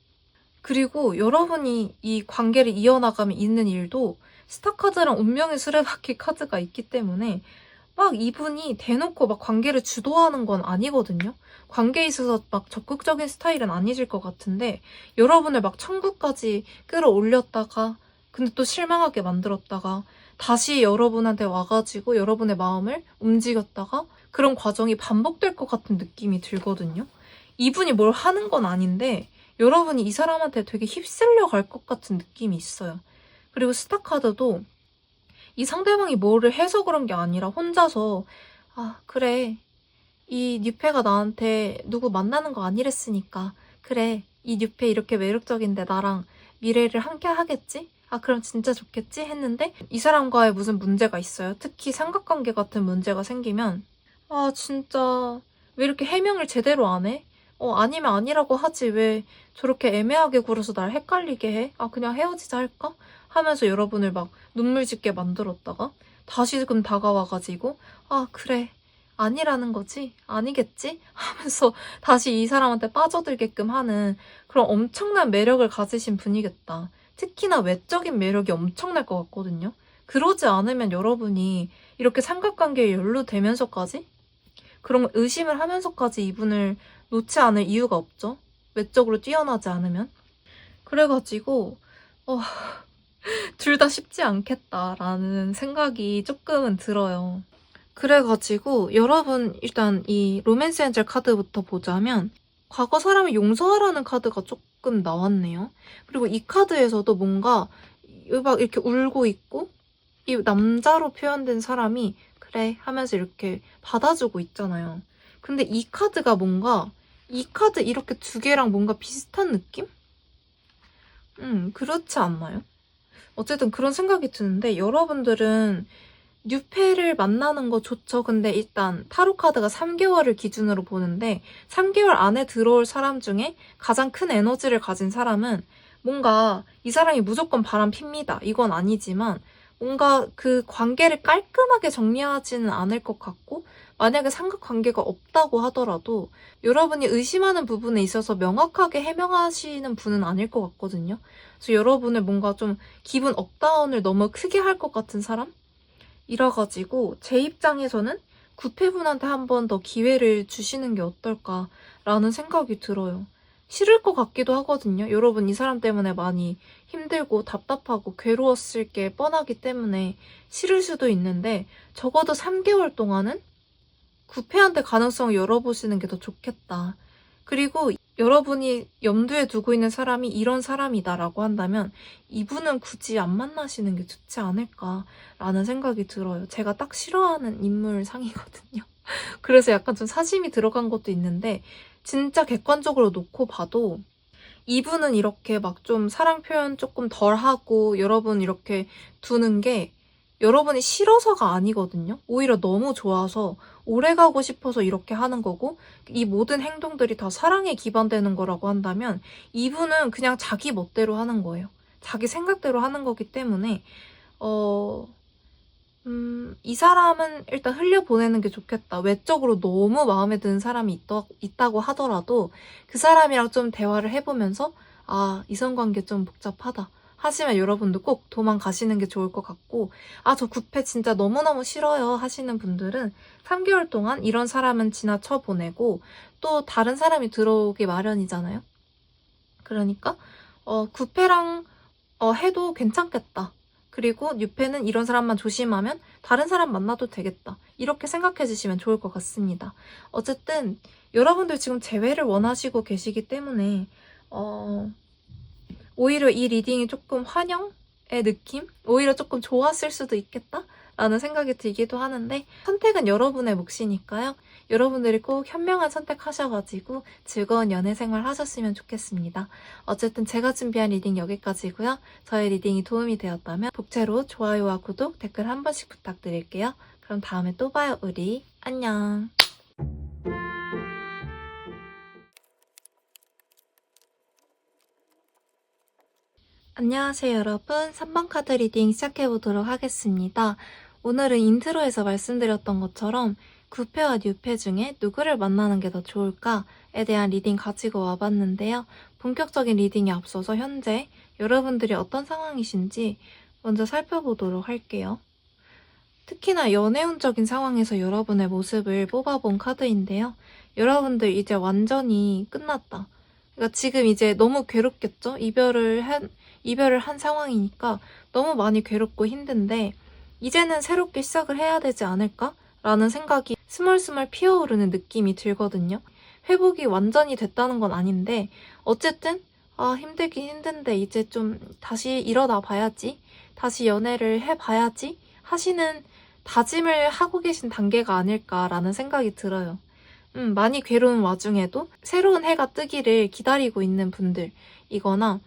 그리고 여러분이 이 관계를 이어나가면 있는 일도 스타카드랑 운명의 수레바퀴 카드가 있기 때문에 막 이분이 대놓고 막 관계를 주도하는 건 아니거든요. 관계에 있어서 막 적극적인 스타일은 아니실 것 같은데 여러분을 막 천국까지 끌어올렸다가 근데 또 실망하게 만들었다가 다시 여러분한테 와가지고 여러분의 마음을 움직였다가 그런 과정이 반복될 것 같은 느낌이 들거든요. 이분이 뭘 하는 건 아닌데 여러분이 이 사람한테 되게 휩쓸려 갈 것 같은 느낌이 있어요. 그리고 스타카드도 이 상대방이 뭐를 해서 그런 게 아니라 혼자서 아 그래 이 뉴페가 나한테 누구 만나는 거 아니랬으니까 그래 이 뉴페 이렇게 매력적인데 나랑 미래를 함께 하겠지? 아 그럼 진짜 좋겠지? 했는데 이 사람과의 무슨 문제가 있어요. 특히 삼각관계 같은 문제가 생기면 아 진짜 왜 이렇게 해명을 제대로 안 해? 아니면 아니라고 하지 왜 저렇게 애매하게 굴어서 날 헷갈리게 해? 아 그냥 헤어지자 할까? 하면서 여러분을 막 눈물 짓게 만들었다가 다시금 다가와가지고 아 그래 아니라는 거지? 아니겠지? 하면서 다시 이 사람한테 빠져들게끔 하는 그런 엄청난 매력을 가지신 분이겠다. 특히나 외적인 매력이 엄청날 것 같거든요. 그러지 않으면 여러분이 이렇게 삼각관계에 연루되면서까지 그런 의심을 하면서까지 이분을 놓지 않을 이유가 없죠. 외적으로 뛰어나지 않으면. 그래가지고 둘 다 쉽지 않겠다라는 생각이 조금은 들어요. 그래가지고 여러분 일단 이 로맨스 엔젤 카드부터 보자면 과거 사람을 용서하라는 카드가 조금 나왔네요. 그리고 이 카드에서도 뭔가 막 이렇게 울고 있고 이 남자로 표현된 사람이 그래 하면서 이렇게 받아주고 있잖아요. 근데 이 카드가 뭔가 이 카드 이렇게 두 개랑 뭔가 비슷한 느낌? 그렇지 않나요? 어쨌든 그런 생각이 드는데 여러분들은 뉴페를 만나는 거 좋죠. 근데 일단 타로 카드가 3개월을 기준으로 보는데 3개월 안에 들어올 사람 중에 가장 큰 에너지를 가진 사람은 뭔가 이 사람이 무조건 바람 핍니다. 이건 아니지만 뭔가 그 관계를 깔끔하게 정리하지는 않을 것 같고 만약에 삼각관계가 없다고 하더라도 여러분이 의심하는 부분에 있어서 명확하게 해명하시는 분은 아닐 것 같거든요. 그래서 여러분을 뭔가 좀 기분 업다운을 너무 크게 할 것 같은 사람? 이라가지고 제 입장에서는 구패분한테 한 번 더 기회를 주시는 게 어떨까라는 생각이 들어요. 싫을 것 같기도 하거든요. 여러분 이 사람 때문에 많이 힘들고 답답하고 괴로웠을 게 뻔하기 때문에 싫을 수도 있는데 적어도 3개월 동안은 구패한테 가능성을 열어보시는 게 더 좋겠다. 그리고 여러분이 염두에 두고 있는 사람이 이런 사람이다라고 한다면 이분은 굳이 안 만나시는 게 좋지 않을까라는 생각이 들어요. 제가 딱 싫어하는 인물상이거든요. 그래서 약간 좀 사심이 들어간 것도 있는데 진짜 객관적으로 놓고 봐도 이분은 이렇게 막 좀 사랑 표현 조금 덜 하고 여러분 이렇게 두는 게 여러분이 싫어서가 아니거든요. 오히려 너무 좋아서 오래 가고 싶어서 이렇게 하는 거고 이 모든 행동들이 다 사랑에 기반되는 거라고 한다면 이분은 그냥 자기 멋대로 하는 거예요. 자기 생각대로 하는 거기 때문에 이 사람은 일단 흘려보내는 게 좋겠다. 외적으로 너무 마음에 드는 사람이 있다고 하더라도 그 사람이랑 좀 대화를 해보면서 아, 이성관계 좀 복잡하다. 하시면 여러분도 꼭 도망가시는 게 좋을 것 같고 아, 저 구패 진짜 너무너무 싫어요 하시는 분들은 3개월 동안 이런 사람은 지나쳐 보내고 또 다른 사람이 들어오기 마련이잖아요. 그러니까 구패랑 해도 괜찮겠다. 그리고 뉴페는 이런 사람만 조심하면 다른 사람 만나도 되겠다. 이렇게 생각해 주시면 좋을 것 같습니다. 어쨌든 여러분들 지금 재회를 원하시고 계시기 때문에 오히려 이 리딩이 조금 환영의 느낌? 오히려 조금 좋았을 수도 있겠다? 라는 생각이 들기도 하는데 선택은 여러분의 몫이니까요. 여러분들이 꼭 현명한 선택하셔가지고 즐거운 연애 생활 하셨으면 좋겠습니다. 어쨌든 제가 준비한 리딩 여기까지고요. 저의 리딩이 도움이 되었다면 복채로 좋아요와 구독, 댓글 한 번씩 부탁드릴게요. 그럼 다음에 또 봐요, 우리. 안녕. 안녕하세요 여러분. 3번 카드 리딩 시작해보도록 하겠습니다. 오늘은 인트로에서 말씀드렸던 것처럼 구패와 뉴패 중에 누구를 만나는 게 더 좋을까에 대한 리딩 가지고 와봤는데요. 본격적인 리딩에 앞서서 현재 여러분들이 어떤 상황이신지 먼저 살펴보도록 할게요. 특히나 연애운적인 상황에서 여러분의 모습을 뽑아본 카드인데요. 여러분들 이제 완전히 끝났다. 그러니까 지금 이제 너무 괴롭겠죠? 이별을 한 상황이니까 너무 많이 괴롭고 힘든데 이제는 새롭게 시작을 해야 되지 않을까? 라는 생각이 스멀스멀 피어오르는 느낌이 들거든요. 회복이 완전히 됐다는 건 아닌데 어쨌든 힘들긴 힘든데 이제 좀 다시 일어나 봐야지, 다시 연애를 해봐야지 하시는 다짐을 하고 계신 단계가 아닐까라는 생각이 들어요. 많이 괴로운 와중에도 새로운 해가 뜨기를 기다리고 있는 분들이거나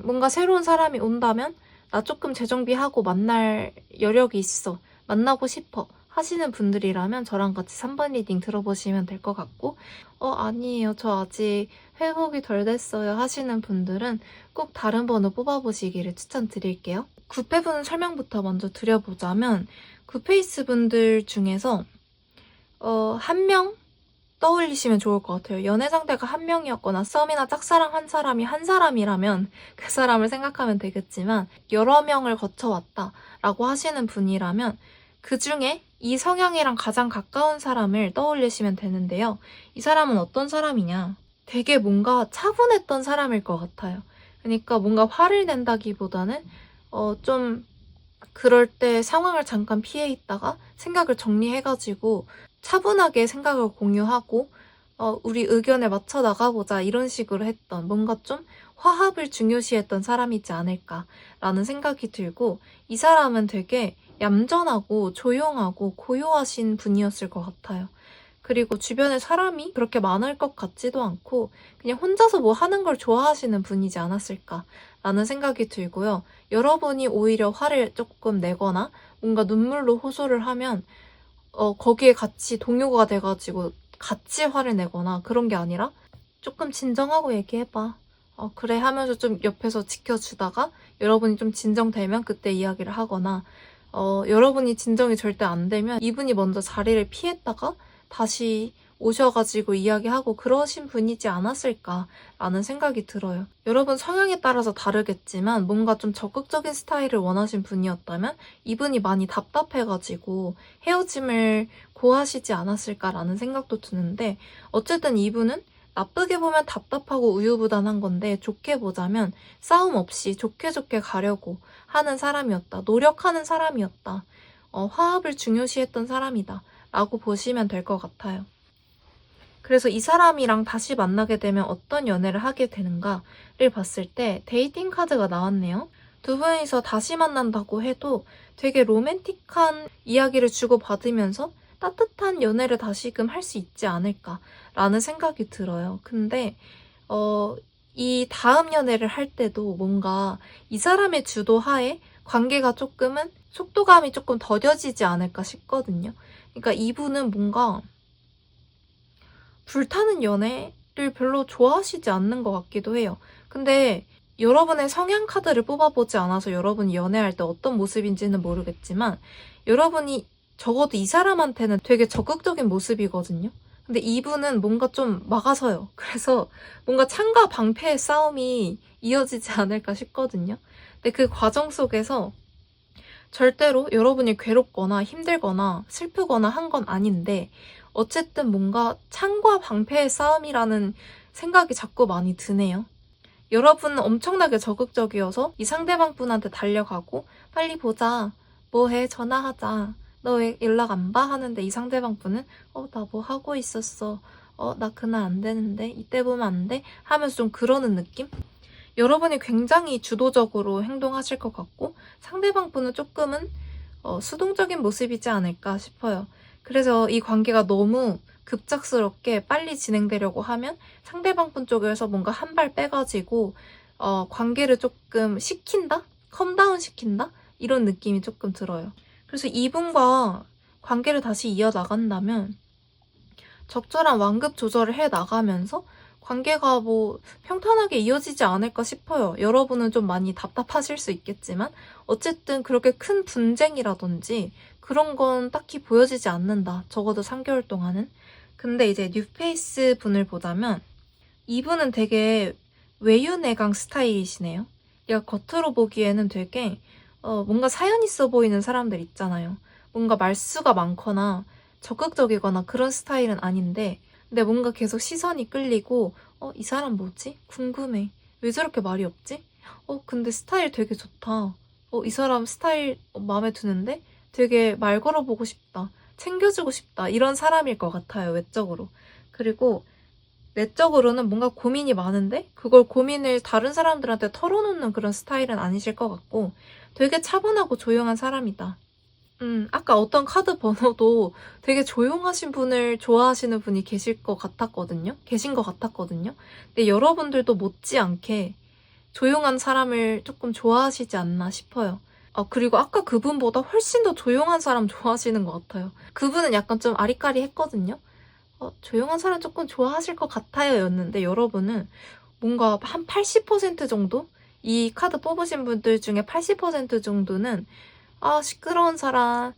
뭔가 새로운 사람이 온다면 나 조금 재정비하고 만날 여력이 있어, 만나고 싶어 하시는 분들이라면 저랑 같이 3번 리딩 들어보시면 될 것 같고, 아니에요, 저 아직 회복이 덜 됐어요 하시는 분들은 꼭 다른 번호 뽑아보시기를 추천드릴게요. 구페분 설명부터 먼저 드려보자면, 구페이스 분들 중에서 한 명 떠올리시면 좋을 것 같아요. 연애 상대가 한 명이었거나 썸이나 짝사랑 한 사람이 한 사람이라면 그 사람을 생각하면 되겠지만, 여러 명을 거쳐왔다라고 하시는 분이라면 그 중에 이 성향이랑 가장 가까운 사람을 떠올리시면 되는데요. 이 사람은 어떤 사람이냐? 되게 뭔가 차분했던 사람일 것 같아요. 그러니까 뭔가 화를 낸다기보다는 좀 그럴 때 상황을 잠깐 피해 있다가 생각을 정리해가지고 차분하게 생각을 공유하고 우리 의견에 맞춰 나가보자 이런 식으로 했던, 뭔가 좀 화합을 중요시했던 사람이지 않을까라는 생각이 들고, 이 사람은 되게 얌전하고 조용하고 고요하신 분이었을 것 같아요. 그리고 주변에 사람이 그렇게 많을 것 같지도 않고 그냥 혼자서 뭐 하는 걸 좋아하시는 분이지 않았을까라는 생각이 들고요. 여러분이 오히려 화를 조금 내거나 뭔가 눈물로 호소를 하면 거기에 같이 동요가 돼가지고 같이 화를 내거나 그런 게 아니라 조금 진정하고 얘기해봐. 그래 하면서 좀 옆에서 지켜주다가 여러분이 좀 진정되면 그때 이야기를 하거나, 여러분이 진정이 절대 안 되면 이분이 먼저 자리를 피했다가 다시 오셔가지고 이야기하고 그러신 분이지 않았을까라는 생각이 들어요. 여러분 성향에 따라서 다르겠지만 뭔가 좀 적극적인 스타일을 원하신 분이었다면 이분이 많이 답답해가지고 헤어짐을 고하시지 않았을까라는 생각도 드는데, 어쨌든 이분은 나쁘게 보면 답답하고 우유부단한 건데 좋게 보자면 싸움 없이 좋게 좋게 가려고 하는 사람이었다. 노력하는 사람이었다. 화합을 중요시했던 사람이다. 라고 보시면 될 것 같아요. 그래서 이 사람이랑 다시 만나게 되면 어떤 연애를 하게 되는가를 봤을 때 데이팅 카드가 나왔네요. 두 분이서 다시 만난다고 해도 되게 로맨틱한 이야기를 주고받으면서 따뜻한 연애를 다시금 할 수 있지 않을까라는 생각이 들어요. 근데 이 다음 연애를 할 때도 뭔가 이 사람의 주도하에 관계가 조금은 속도감이 조금 더뎌지지 않을까 싶거든요. 그러니까 이분은 뭔가 불타는 연애를 별로 좋아하시지 않는 것 같기도 해요. 근데 여러분의 성향 카드를 뽑아보지 않아서 여러분이 연애할 때 어떤 모습인지는 모르겠지만 여러분이 적어도 이 사람한테는 되게 적극적인 모습이거든요. 근데 이분은 뭔가 좀 막아서요. 그래서 뭔가 창과 방패의 싸움이 이어지지 않을까 싶거든요. 근데 그 과정 속에서 절대로 여러분이 괴롭거나 힘들거나 슬프거나 한 건 아닌데, 어쨌든 뭔가 창과 방패의 싸움이라는 생각이 자꾸 많이 드네요. 여러분은 엄청나게 적극적이어서 이 상대방 분한테 달려가고 빨리 보자, 뭐해, 전화하자, 너 왜 연락 안 봐? 하는데 이 상대방 분은 나 뭐 하고 있었어, 나 그날 안 되는데 이때 보면 안 돼? 하면서 좀 그러는 느낌? 여러분이 굉장히 주도적으로 행동하실 것 같고 상대방 분은 조금은 수동적인 모습이지 않을까 싶어요. 그래서 이 관계가 너무 급작스럽게 빨리 진행되려고 하면 상대방 분 쪽에서 뭔가 한 발 빼가지고 관계를 조금 식힌다? 컴다운 시킨다? 이런 느낌이 조금 들어요. 그래서 이분과 관계를 다시 이어나간다면 적절한 완급 조절을 해 나가면서 관계가 뭐 평탄하게 이어지지 않을까 싶어요. 여러분은 좀 많이 답답하실 수 있겠지만 어쨌든 그렇게 큰 분쟁이라든지 그런 건 딱히 보여지지 않는다. 적어도 3개월 동안은. 근데 이제 뉴페이스 분을 보자면 이분은 되게 외유내강 스타일이시네요. 얘가 겉으로 보기에는 되게 뭔가 사연 있어 보이는 사람들 있잖아요. 뭔가 말수가 많거나 적극적이거나 그런 스타일은 아닌데 근데 뭔가 계속 시선이 끌리고 이 사람 뭐지? 궁금해. 왜 저렇게 말이 없지? 근데 스타일 되게 좋다. 이 사람 스타일 마음에 드는데? 되게 말 걸어보고 싶다. 챙겨주고 싶다. 이런 사람일 것 같아요, 외적으로. 그리고 내적으로는 뭔가 고민이 많은데 그걸 고민을 다른 사람들한테 털어놓는 그런 스타일은 아니실 것 같고 되게 차분하고 조용한 사람이다. 아까 어떤 카드 번호도 되게 조용하신 분을 좋아하시는 분이 계신 것 같았거든요. 근데 여러분들도 못지않게 조용한 사람을 조금 좋아하시지 않나 싶어요. 그리고 아까 그분보다 훨씬 더 조용한 사람 좋아하시는 것 같아요. 그분은 약간 좀 아리까리했거든요. 조용한 사람 조금 좋아하실 것 같아요 였는데 여러분은 뭔가 한 80% 정도? 이 카드 뽑으신 분들 중에 80% 정도는 시끄러운 사람,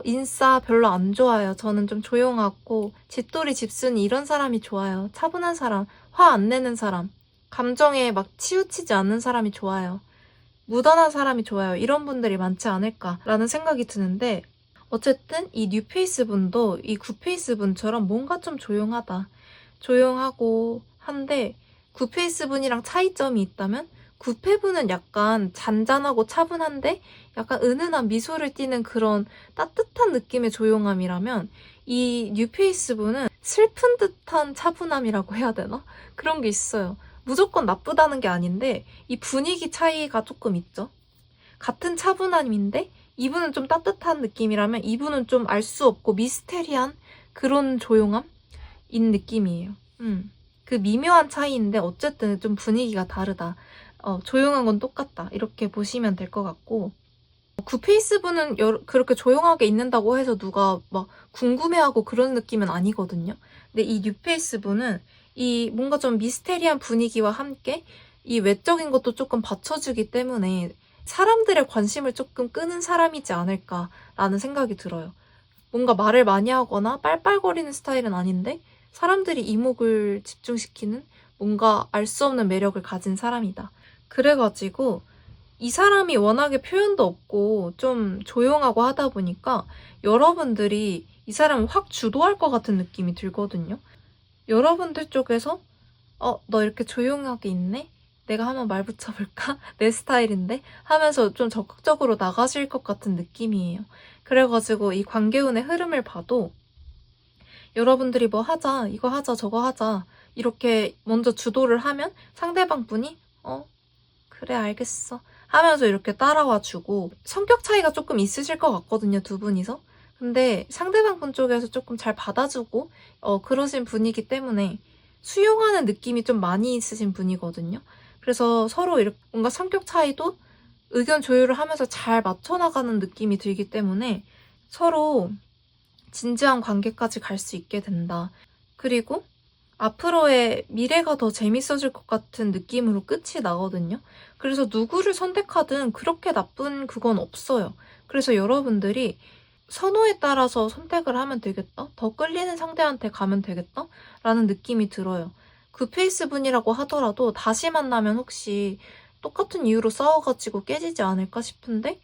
인싸 별로 안 좋아요. 저는 좀 조용하고 집돌이 집순이 이런 사람이 좋아요. 차분한 사람, 화 안 내는 사람, 감정에 막 치우치지 않는 사람이 좋아요. 무던한 사람이 좋아요. 이런 분들이 많지 않을까라는 생각이 드는데 어쨌든 이 뉴페이스 분도 이 굿페이스 분처럼 뭔가 좀 조용하다. 조용하고 한데 굿페이스 분이랑 차이점이 있다면 굿페 분은 약간 잔잔하고 차분한데 약간 은은한 미소를 띠는 그런 따뜻한 느낌의 조용함이라면 이 뉴페이스 분은 슬픈 듯한 차분함이라고 해야 되나? 그런 게 있어요. 무조건 나쁘다는 게 아닌데 이 분위기 차이가 조금 있죠. 같은 차분함인데 이분은 좀 따뜻한 느낌이라면 이분은 좀 알 수 없고 미스테리한 그런 조용함인 느낌이에요. 그 미묘한 차이인데 어쨌든 좀 분위기가 다르다. 조용한 건 똑같다. 이렇게 보시면 될 것 같고 굿페이스 분은 그렇게 조용하게 있는다고 해서 누가 막 궁금해하고 그런 느낌은 아니거든요. 근데 이 뉴페이스 분은 이 뭔가 좀 미스테리한 분위기와 함께 이 외적인 것도 조금 받쳐주기 때문에 사람들의 관심을 조금 끄는 사람이지 않을까라는 생각이 들어요. 뭔가 말을 많이 하거나 빨빨거리는 스타일은 아닌데 사람들이 이목을 집중시키는 뭔가 알 수 없는 매력을 가진 사람이다. 그래가지고 이 사람이 워낙에 표현도 없고 좀 조용하고 하다 보니까 여러분들이 이 사람을 확 주도할 것 같은 느낌이 들거든요. 여러분들 쪽에서 너 이렇게 조용하게 있네? 내가 한번 말 붙여볼까? 내 스타일인데? 하면서 좀 적극적으로 나가실 것 같은 느낌이에요. 그래가지고 이 관계운의 흐름을 봐도 여러분들이 뭐 하자, 이거 하자, 저거 하자 이렇게 먼저 주도를 하면 상대방 분이 그래 알겠어 하면서 이렇게 따라와 주고 성격 차이가 조금 있으실 것 같거든요, 두 분이서. 근데 상대방 분 쪽에서 조금 잘 받아주고 그러신 분이기 때문에 수용하는 느낌이 좀 많이 있으신 분이거든요. 그래서 서로 이렇게 뭔가 성격 차이도 의견 조율을 하면서 잘 맞춰나가는 느낌이 들기 때문에 서로 진지한 관계까지 갈 수 있게 된다. 그리고 앞으로의 미래가 더 재밌어질 것 같은 느낌으로 끝이 나거든요. 그래서 누구를 선택하든 그렇게 나쁜 그건 없어요. 그래서 여러분들이 선호에 따라서 선택을 하면 되겠다? 더 끌리는 상대한테 가면 되겠다? 라는 느낌이 들어요. 그 페이스 분이라고 하더라도 다시 만나면 혹시 똑같은 이유로 싸워가지고 깨지지 않을까 싶은데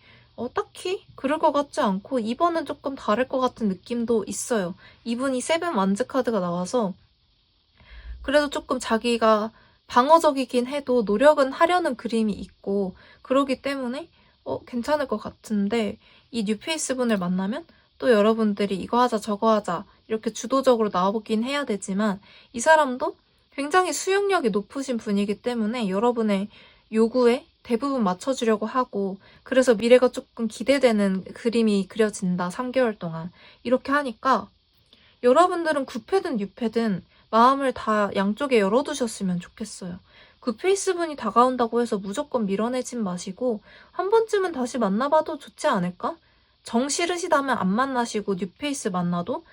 딱히 그럴 것 같지 않고 이번은 조금 다를 것 같은 느낌도 있어요. 이분이 세븐 완즈 카드가 나와서 그래도 조금 자기가 방어적이긴 해도 노력은 하려는 그림이 있고 그러기 때문에 괜찮을 것 같은데 이 뉴페이스 분을 만나면 또 여러분들이 이거 하자 저거 하자 이렇게 주도적으로 나오긴 해야 되지만 이 사람도 굉장히 수용력이 높으신 분이기 때문에 여러분의 요구에 대부분 맞춰주려고 하고 그래서 미래가 조금 기대되는 그림이 그려진다. 3개월 동안. 이렇게 하니까 여러분들은 9패든 6패든 마음을 다 양쪽에 열어두셨으면 좋겠어요. 그 페이스분이 다가온다고 해서 무조건 밀어내진 마시고 한 번쯤은 다시 만나봐도 좋지 않을까? 정 싫으시다면 안 만나시고 뉴페이스 만나도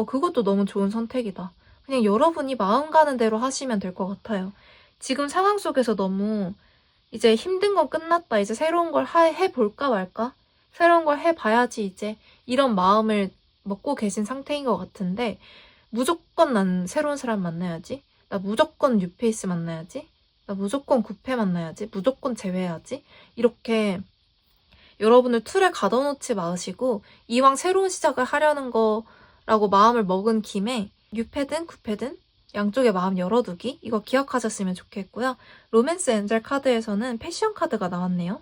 그것도 너무 좋은 선택이다. 그냥 여러분이 마음 가는 대로 하시면 될 것 같아요. 지금 상황 속에서 너무 이제 힘든 건 끝났다. 이제 새로운 걸 해볼까 말까? 새로운 걸 해봐야지 이제 이런 마음을 먹고 계신 상태인 것 같은데 무조건 난 새로운 사람 만나야지. 나 무조건 뉴페이스 만나야지. 나 무조건 구패 만나야지. 무조건 제외해야지. 이렇게 여러분을 틀에 가둬놓지 마시고 이왕 새로운 시작을 하려는 거라고 마음을 먹은 김에 뉴패든 구패든 양쪽에 마음 열어두기, 이거 기억하셨으면 좋겠고요. 로맨스 엔젤 카드에서는 패션 카드가 나왔네요.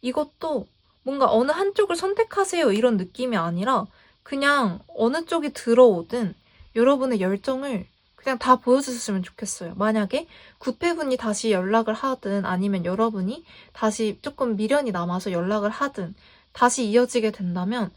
이것도 뭔가 어느 한쪽을 선택하세요 이런 느낌이 아니라 그냥 어느 쪽이 들어오든 여러분의 열정을 그냥 다 보여주셨으면 좋겠어요. 만약에 구패분이 다시 연락을 하든 아니면 여러분이 다시 조금 미련이 남아서 연락을 하든 다시 이어지게 된다면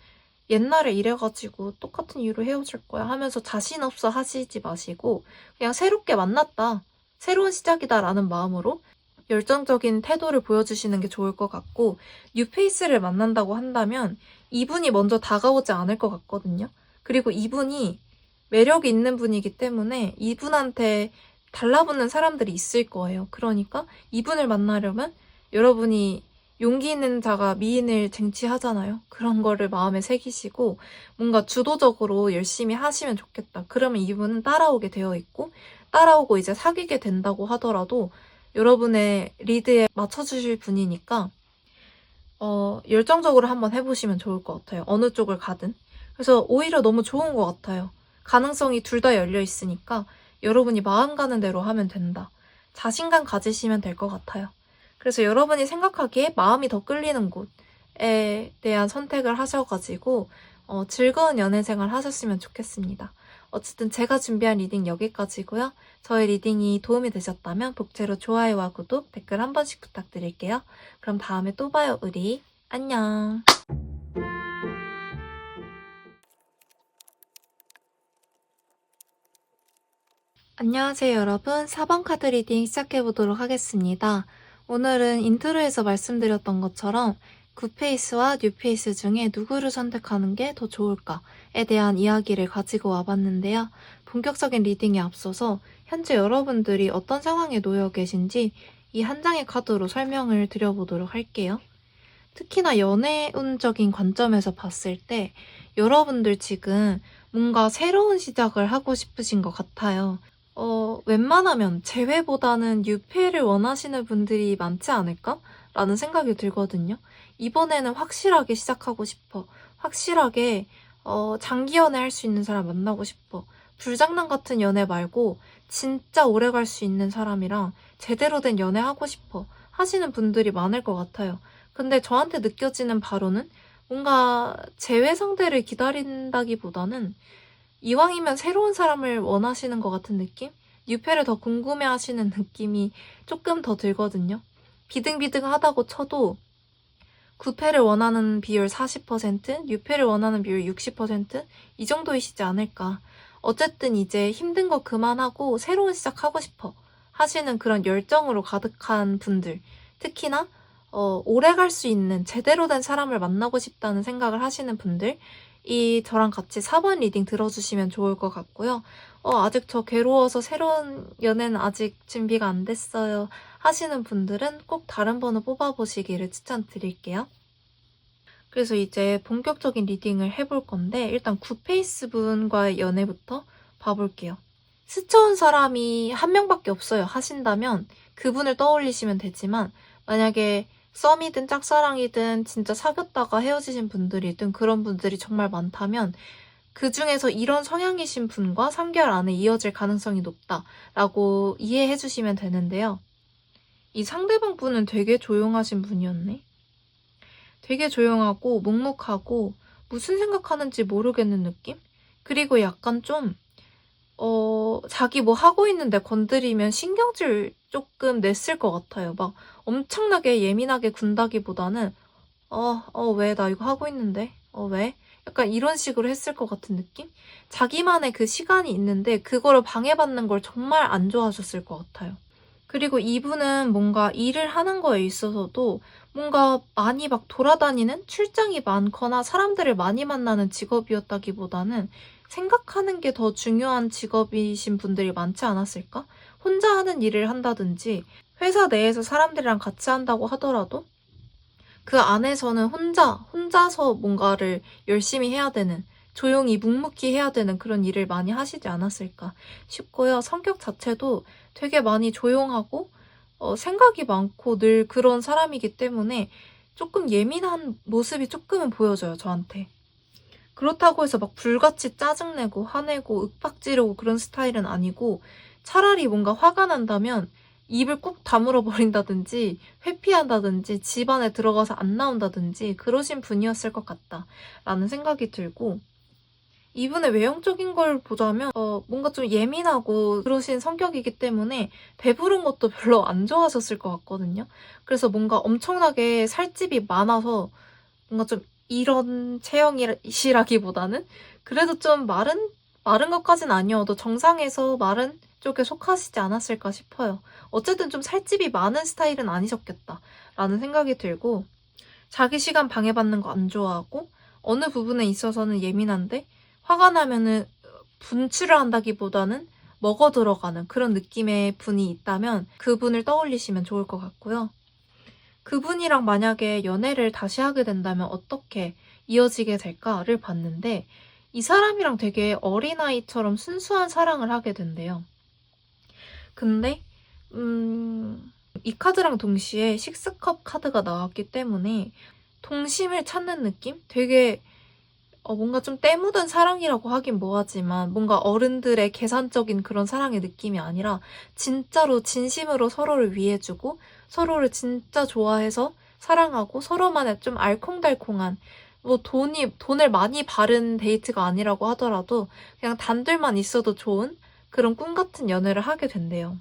옛날에 이래가지고 똑같은 이유로 헤어질 거야 하면서 자신 없어 하시지 마시고 그냥 새롭게 만났다, 새로운 시작이다 라는 마음으로 열정적인 태도를 보여주시는 게 좋을 것 같고, 뉴페이스를 만난다고 한다면 이분이 먼저 다가오지 않을 것 같거든요. 그리고 이분이 매력이 있는 분이기 때문에 이분한테 달라붙는 사람들이 있을 거예요. 그러니까 이분을 만나려면 여러분이 용기 있는 자가 미인을 쟁취하잖아요. 그런 거를 마음에 새기시고 뭔가 주도적으로 열심히 하시면 좋겠다. 그러면 이분은 따라오게 되어 있고, 따라오고 이제 사귀게 된다고 하더라도 여러분의 리드에 맞춰주실 분이니까 열정적으로 한번 해보시면 좋을 것 같아요. 어느 쪽을 가든. 그래서 오히려 너무 좋은 것 같아요. 가능성이 둘 다 열려 있으니까 여러분이 마음 가는 대로 하면 된다. 자신감 가지시면 될 것 같아요. 그래서 여러분이 생각하기에 마음이 더 끌리는 곳에 대한 선택을 하셔가지고 즐거운 연애생활 하셨으면 좋겠습니다. 어쨌든 제가 준비한 리딩 여기까지고요. 저의 리딩이 도움이 되셨다면 복제로 좋아요와 구독, 댓글 한 번씩 부탁드릴게요. 그럼 다음에 또 봐요, 우리. 안녕. 안녕하세요, 여러분. 4번 카드 리딩 시작해보도록 하겠습니다. 오늘은 인트로에서 말씀드렸던 것처럼 굿페이스와 뉴페이스 중에 누구를 선택하는 게 더 좋을까에 대한 이야기를 가지고 와봤는데요. 본격적인 리딩에 앞서서 현재 여러분들이 어떤 상황에 놓여 계신지 이 한 장의 카드로 설명을 드려보도록 할게요. 특히나 연애운적인 관점에서 봤을 때 여러분들 지금 뭔가 새로운 시작을 하고 싶으신 것 같아요. 웬만하면 재회보다는 유패를 원하시는 분들이 많지 않을까? 라는 생각이 들거든요. 이번에는 확실하게 시작하고 싶어. 확실하게 장기 연애 할 수 있는 사람 만나고 싶어. 불장난 같은 연애 말고 진짜 오래 갈 수 있는 사람이랑 제대로 된 연애 하고 싶어 하시는 분들이 많을 것 같아요. 근데 저한테 느껴지는 바로는 뭔가 재회 상대를 기다린다기보다는 이왕이면 새로운 사람을 원하시는 것 같은 느낌? 뉴페를 더 궁금해 하시는 느낌이 조금 더 들거든요. 비등비등하다고 쳐도 9패를 원하는 비율 40%, 뉴패를 원하는 비율 60%이 정도이시지 않을까. 어쨌든 이제 힘든 거 그만하고 새로운 시작하고 싶어 하시는 그런 열정으로 가득한 분들, 특히나 오래 갈 수 있는 제대로 된 사람을 만나고 싶다는 생각을 하시는 분들, 이 저랑 같이 4번 리딩 들어주시면 좋을 것 같고요. 아직 저 괴로워서 새로운 연애는 아직 준비가 안 됐어요 하시는 분들은 꼭 다른 번호 뽑아보시기를 추천드릴게요. 그래서 이제 본격적인 리딩을 해볼 건데 일단 굿페이스 분과의 연애부터 봐볼게요. 스쳐온 사람이 한 명밖에 없어요 하신다면 그분을 떠올리시면 되지만, 만약에 썸이든 짝사랑이든 진짜 사귀었다가 헤어지신 분들이든 그런 분들이 정말 많다면 그 중에서 이런 성향이신 분과 3개월 안에 이어질 가능성이 높다라고 이해해 주시면 되는데요. 이 상대방 분은 되게 조용하신 분이었네. 되게 조용하고 묵묵하고 무슨 생각하는지 모르겠는 느낌? 그리고 약간 좀 자기 뭐 하고 있는데 건드리면 신경질 조금 냈을 것 같아요. 막 엄청나게 예민하게 군다기보다는 왜 나 이거 하고 있는데? 왜? 약간 이런 식으로 했을 것 같은 느낌? 자기만의 그 시간이 있는데 그거를 방해받는 걸 정말 안 좋아하셨을 것 같아요. 그리고 이분은 뭔가 일을 하는 거에 있어서도 뭔가 많이 막 돌아다니는, 출장이 많거나 사람들을 많이 만나는 직업이었다기보다는 생각하는 게 더 중요한 직업이신 분들이 많지 않았을까? 혼자 하는 일을 한다든지 회사 내에서 사람들이랑 같이 한다고 하더라도 그 안에서는 혼자서 뭔가를 열심히 해야 되는, 조용히 묵묵히 해야 되는 그런 일을 많이 하시지 않았을까 싶고요. 성격 자체도 되게 많이 조용하고 생각이 많고 늘 그런 사람이기 때문에 조금 예민한 모습이 조금은 보여져요, 저한테. 그렇다고 해서 막 불같이 짜증내고 화내고 윽박지르고 그런 스타일은 아니고, 차라리 뭔가 화가 난다면 입을 꾹 다물어 버린다든지 회피한다든지 집 안에 들어가서 안 나온다든지 그러신 분이었을 것 같다라는 생각이 들고, 이분의 외형적인 걸 보자면 뭔가 좀 예민하고 그러신 성격이기 때문에 배부른 것도 별로 안 좋아하셨을 것 같거든요. 그래서 뭔가 엄청나게 살집이 많아서 뭔가 좀 이런 체형이시라기보다는 그래도 좀 마른 것까진 아니어도 정상에서 마른 쪽에 속하시지 않았을까 싶어요. 어쨌든 좀 살집이 많은 스타일은 아니셨겠다라는 생각이 들고, 자기 시간 방해받는 거 안 좋아하고 어느 부분에 있어서는 예민한데 화가 나면은 분출을 한다기보다는 먹어 들어가는 그런 느낌의 분이 있다면 그분을 떠올리시면 좋을 것 같고요. 그분이랑 만약에 연애를 다시 하게 된다면 어떻게 이어지게 될까를 봤는데, 이 사람이랑 되게 어린아이처럼 순수한 사랑을 하게 된대요. 근데 이 카드랑 동시에 식스컵 카드가 나왔기 때문에 동심을 찾는 느낌? 되게 뭔가 좀 때 묻은 사랑이라고 하긴 뭐하지만 뭔가 어른들의 계산적인 그런 사랑의 느낌이 아니라 진짜로 진심으로 서로를 위해주고 서로를 진짜 좋아해서 사랑하고 서로만의 좀 알콩달콩한, 뭐 돈을 많이 바른 데이트가 아니라고 하더라도 그냥 단둘만 있어도 좋은 그런 꿈 같은 연애를 하게 된대요.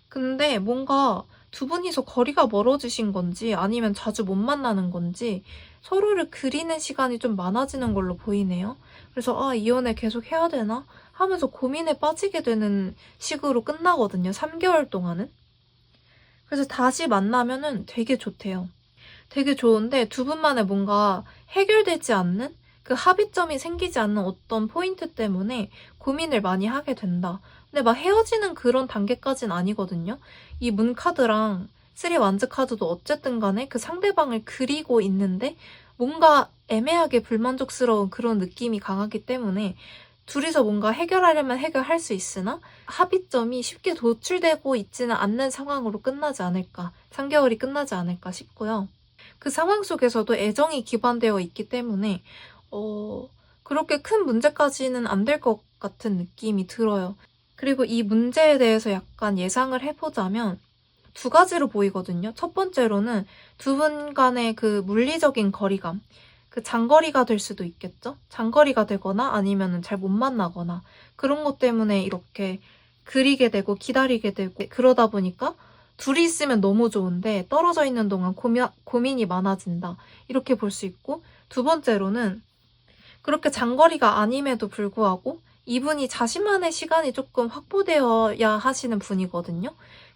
근데 뭔가 두 분이서 거리가 멀어지신 건지 아니면 자주 못 만나는 건지 서로를 그리는 시간이 좀 많아지는 걸로 보이네요. 그래서 이 연애 계속 해야 되나 하면서 고민에 빠지게 되는 식으로 끝나거든요. 3개월 동안은. 그래서 다시 만나면은 되게 좋대요. 되게 좋은데 두 분만의 뭔가 해결되지 않는 그 합의점이 생기지 않는 어떤 포인트 때문에 고민을 많이 하게 된다. 근데 막 헤어지는 그런 단계까지는 아니거든요. 이 문 카드랑 쓰리 완즈 카드도 어쨌든 간에 그 상대방을 그리고 있는데 뭔가 애매하게 불만족스러운 그런 느낌이 강하기 때문에 둘이서 뭔가 해결하려면 해결할 수 있으나 합의점이 쉽게 도출되고 있지는 않는 상황으로 끝나지 않을까, 3개월이 끝나지 않을까 싶고요. 그 상황 속에서도 애정이 기반되어 있기 때문에 그렇게 큰 문제까지는 안 될 것 같은 느낌이 들어요. 그리고 이 문제에 대해서 약간 예상을 해보자면 두 가지로 보이거든요. 첫 번째로는 두 분 간의 그 물리적인 거리감, 그 장거리가 될 수도 있겠죠? 장거리가 되거나 아니면 잘 못 만나거나 그런 것 때문에 이렇게 그리게 되고 기다리게 되고 그러다 보니까 둘이 있으면 너무 좋은데 떨어져 있는 동안 고민이 많아진다. 이렇게 볼 수 있고, 두 번째로는 그렇게 장거리가 아님에도 불구하고 이분이 자신만의 시간이 조금 확보되어야 하시는 분이거든요.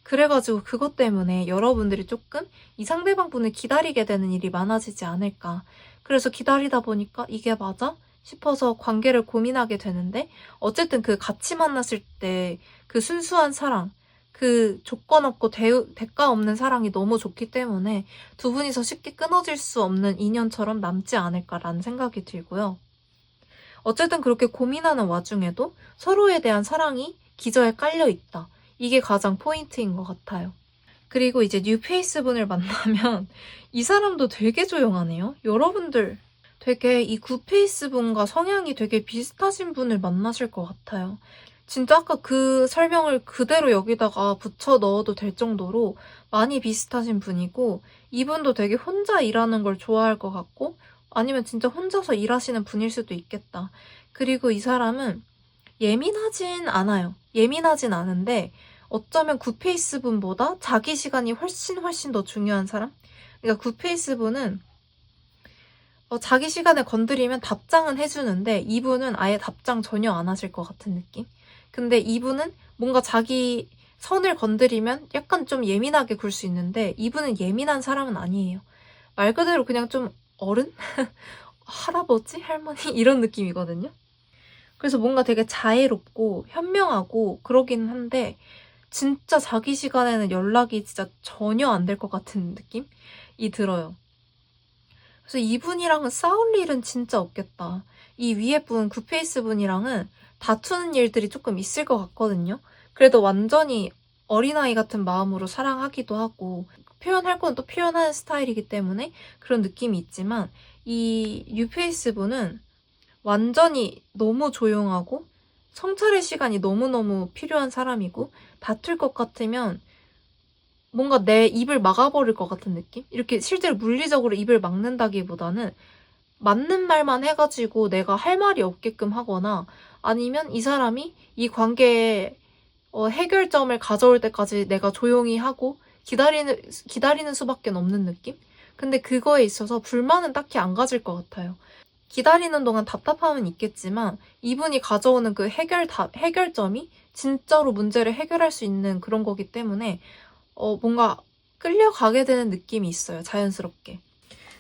그래가지고 그것 때문에 여러분들이 조금 이 상대방 분을 기다리게 되는 일이 많아지지 않을까. 그래서 기다리다 보니까 이게 맞아? 싶어서 관계를 고민하게 되는데, 어쨌든 그 같이 만났을 때 그 순수한 사랑, 그 조건 없고 대가 없는 사랑이 너무 좋기 때문에 두 분이서 쉽게 끊어질 수 없는 인연처럼 남지 않을까라는 생각이 들고요. 어쨌든 그렇게 고민하는 와중에도 서로에 대한 사랑이 기저에 깔려 있다. 이게 가장 포인트인 것 같아요. 그리고 이제 뉴페이스 분을 만나면 이 사람도 되게 조용하네요. 여러분들 되게 이 굿페이스 분과 성향이 되게 비슷하신 분을 만나실 것 같아요. 진짜 아까 그 설명을 그대로 여기다가 붙여 넣어도 될 정도로 많이 비슷하신 분이고, 이분도 되게 혼자 일하는 걸 좋아할 것 같고 아니면 진짜 혼자서 일하시는 분일 수도 있겠다. 그리고 이 사람은 예민하진 않아요. 예민하진 않은데 어쩌면 굿페이스 분보다 자기 시간이 훨씬 더 중요한 사람? 그러니까 굿페이스 분은 자기 시간에 건드리면 답장은 해주는데 이분은 아예 답장 전혀 안 하실 것 같은 느낌? 근데 이분은 뭔가 자기 선을 건드리면 약간 좀 예민하게 굴 수 있는데 이분은 예민한 사람은 아니에요. 말 그대로 그냥 좀 어른? 할아버지? 할머니? 이런 느낌이거든요. 그래서 뭔가 되게 자애롭고 현명하고 그러긴 한데 진짜 자기 시간에는 연락이 진짜 전혀 안 될 것 같은 느낌이 들어요. 그래서 이분이랑은 싸울 일은 진짜 없겠다. 이 위에 분, 굿페이스 분이랑은 다투는 일들이 조금 있을 것 같거든요. 그래도 완전히 어린아이 같은 마음으로 사랑하기도 하고 표현할 건 또 표현하는 스타일이기 때문에 그런 느낌이 있지만, 이 뉴페이스 분은 완전히 너무 조용하고 성찰의 시간이 너무너무 필요한 사람이고 다툴 것 같으면 뭔가 내 입을 막아버릴 것 같은 느낌? 이렇게 실제로 물리적으로 입을 막는다기보다는 맞는 말만 해가지고 내가 할 말이 없게끔 하거나 아니면 이 사람이 이 관계에 해결점을 가져올 때까지 내가 조용히 하고 기다리는 수밖에 없는 느낌? 근데 그거에 있어서 불만은 딱히 안 가질 것 같아요. 기다리는 동안 답답함은 있겠지만 이분이 가져오는 그 해결점이 진짜로 문제를 해결할 수 있는 그런 거기 때문에 뭔가 끌려가게 되는 느낌이 있어요. 자연스럽게.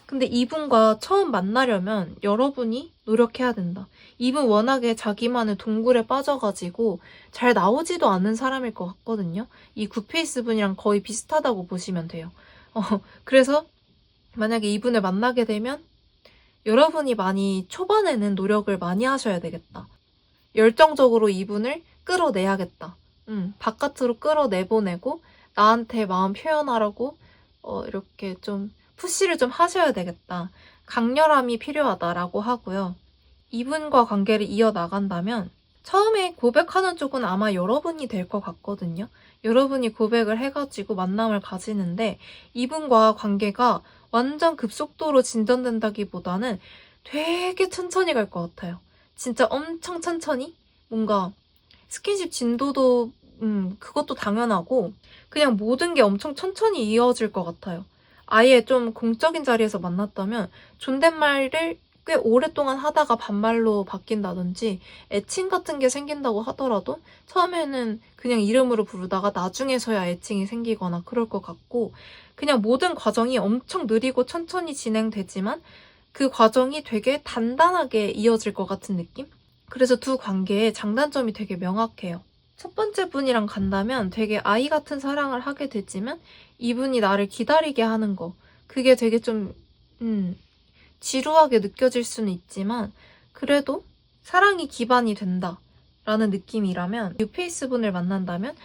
근데 이분과 처음 만나려면 여러분이 노력해야 된다. 이분 워낙에 자기만의 동굴에 빠져가지고 잘 나오지도 않는 사람일 것 같거든요. 이 굿페이스 분이랑 거의 비슷하다고 보시면 돼요. 그래서 만약에 이분을 만나게 되면 여러분이 많이 초반에는 노력을 많이 하셔야 되겠다. 열정적으로 이분을 끌어내야겠다. 바깥으로 끌어내보내고 나한테 마음 표현하라고 이렇게 좀 푸시를 좀 하셔야 되겠다. 강렬함이 필요하다라고 하고요. 이분과 관계를 이어나간다면 처음에 고백하는 쪽은 아마 여러분이 될 것 같거든요. 여러분이 고백을 해가지고 만남을 가지는데 이분과 관계가 완전 급속도로 진전된다기보다는 되게 천천히 갈 것 같아요. 진짜 엄청 천천히? 뭔가 스킨십 진도도 그것도 당연하고 그냥 모든 게 엄청 천천히 이어질 것 같아요. 아예 좀 공적인 자리에서 만났다면 존댓말을 꽤 오랫동안 하다가 반말로 바뀐다든지 애칭 같은 게 생긴다고 하더라도 처음에는 그냥 이름으로 부르다가 나중에서야 애칭이 생기거나 그럴 것 같고 그냥 모든 과정이 엄청 느리고 천천히 진행되지만 그 과정이 되게 단단하게 이어질 것 같은 느낌? 그래서 두 관계의 장단점이 되게 명확해요. 첫 번째 분이랑 간다면 되게 아이 같은 사랑을 하게 되지만 이분이 나를 기다리게 하는 거 그게 되게 좀 지루하게 느껴질 수는 있지만 그래도 사랑이 기반이 된다 라는 느낌이라면 뉴페이스 분을 만난다면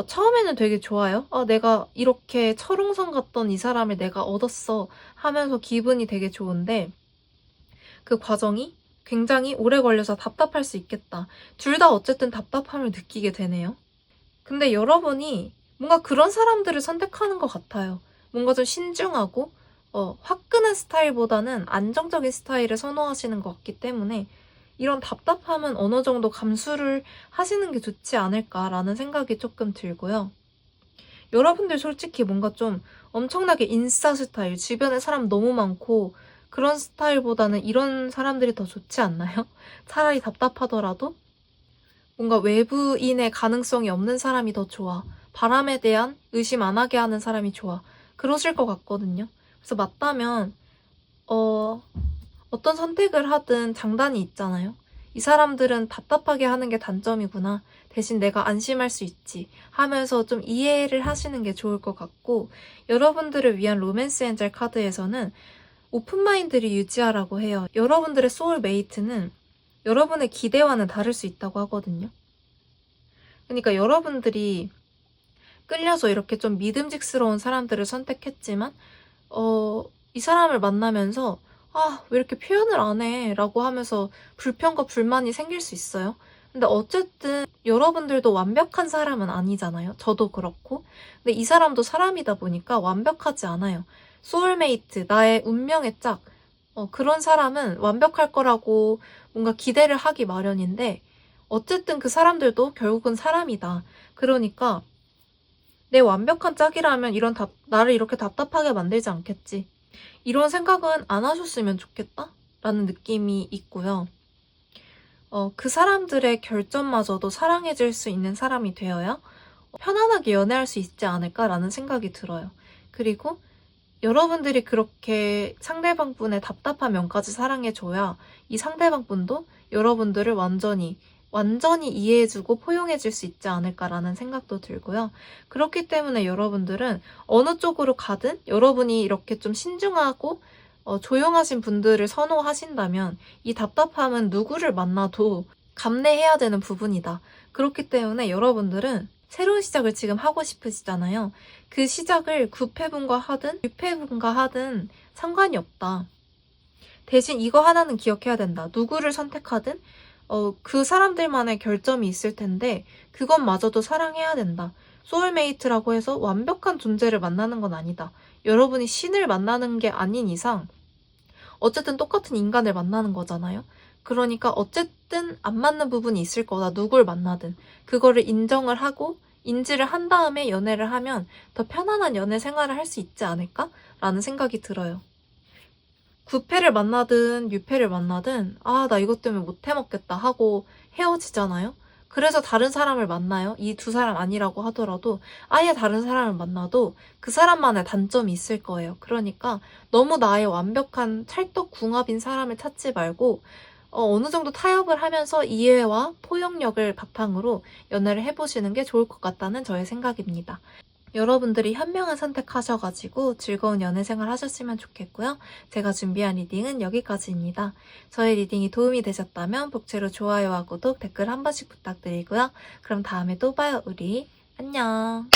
처음에는 되게 좋아요. 내가 이렇게 철옹성 같던 이 사람을 내가 얻었어 하면서 기분이 되게 좋은데 그 과정이 굉장히 오래 걸려서 답답할 수 있겠다. 둘 다 어쨌든 답답함을 느끼게 되네요. 근데 여러분이 뭔가 그런 사람들을 선택하는 것 같아요. 뭔가 좀 신중하고 화끈한 스타일보다는 안정적인 스타일을 선호하시는 것 같기 때문에 이런 답답함은 어느 정도 감수를 하시는 게 좋지 않을까라는 생각이 조금 들고요. 여러분들 솔직히 뭔가 좀 엄청나게 인싸 스타일, 주변에 사람 너무 많고 그런 스타일보다는 이런 사람들이 더 좋지 않나요? 차라리 답답하더라도 뭔가 외부인의 가능성이 없는 사람이 더 좋아. 바람에 대한 의심 안 하게 하는 사람이 좋아. 그러실 것 같거든요. 그래서 맞다면 어떤 선택을 하든 장단이 있잖아요. 이 사람들은 답답하게 하는 게 단점이구나. 대신 내가 안심할 수 있지 하면서 좀 이해를 하시는 게 좋을 것 같고 여러분들을 위한 로맨스 엔젤 카드에서는 오픈마인드를 유지하라고 해요. 여러분들의 소울메이트는 여러분의 기대와는 다를 수 있다고 하거든요. 그러니까 여러분들이 끌려서 이렇게 좀 믿음직스러운 사람들을 선택했지만 이 사람을 만나면서 왜 이렇게 표현을 안 해? 라고 하면서 불평과 불만이 생길 수 있어요. 근데 어쨌든 여러분들도 완벽한 사람은 아니잖아요. 저도 그렇고. 근데 이 사람도 사람이다 보니까 완벽하지 않아요. 소울메이트, 나의 운명의 짝. 그런 사람은 완벽할 거라고 뭔가 기대를 하기 마련인데 어쨌든 그 사람들도 결국은 사람이다. 그러니까 내 완벽한 짝이라면 나를 이렇게 답답하게 만들지 않겠지. 이런 생각은 안 하셨으면 좋겠다? 라는 느낌이 있고요. 그 사람들의 결점마저도 사랑해줄 수 있는 사람이 되어야 편안하게 연애할 수 있지 않을까라는 생각이 들어요. 그리고 여러분들이 그렇게 상대방분의 답답한 면까지 사랑해줘야 이 상대방분도 여러분들을 완전히 이해해주고 포용해줄 수 있지 않을까라는 생각도 들고요. 그렇기 때문에 여러분들은 어느 쪽으로 가든 여러분이 이렇게 좀 신중하고 조용하신 분들을 선호하신다면 이 답답함은 누구를 만나도 감내해야 되는 부분이다. 그렇기 때문에 여러분들은 새로운 시작을 지금 하고 싶으시잖아요. 그 시작을 9패분과 하든 6패분과 하든 상관이 없다. 대신 이거 하나는 기억해야 된다. 누구를 선택하든 그 사람들만의 결점이 있을 텐데 그것마저도 사랑해야 된다. 소울메이트라고 해서 완벽한 존재를 만나는 건 아니다. 여러분이 신을 만나는 게 아닌 이상 어쨌든 똑같은 인간을 만나는 거잖아요. 그러니까 어쨌든 안 맞는 부분이 있을 거다. 누굴 만나든. 그거를 인정을 하고 인지를 한 다음에 연애를 하면 더 편안한 연애 생활을 할 수 있지 않을까? 라는 생각이 들어요. 구패를 만나든 뉴패를 만나든 나 이것 때문에 못 해먹겠다 하고 헤어지잖아요. 그래서 다른 사람을 만나요. 이 두 사람 아니라고 하더라도 아예 다른 사람을 만나도 그 사람만의 단점이 있을 거예요. 그러니까 너무 나의 완벽한 찰떡궁합인 사람을 찾지 말고 어느 정도 타협을 하면서 이해와 포용력을 바탕으로 연애를 해보시는 게 좋을 것 같다는 저의 생각입니다. 여러분들이 현명한 선택하셔가지고 즐거운 연애 생활 하셨으면 좋겠고요. 제가 준비한 리딩은 여기까지입니다. 저의 리딩이 도움이 되셨다면 복채로 좋아요와 구독, 댓글 한 번씩 부탁드리고요. 그럼 다음에 또 봐요, 우리. 안녕.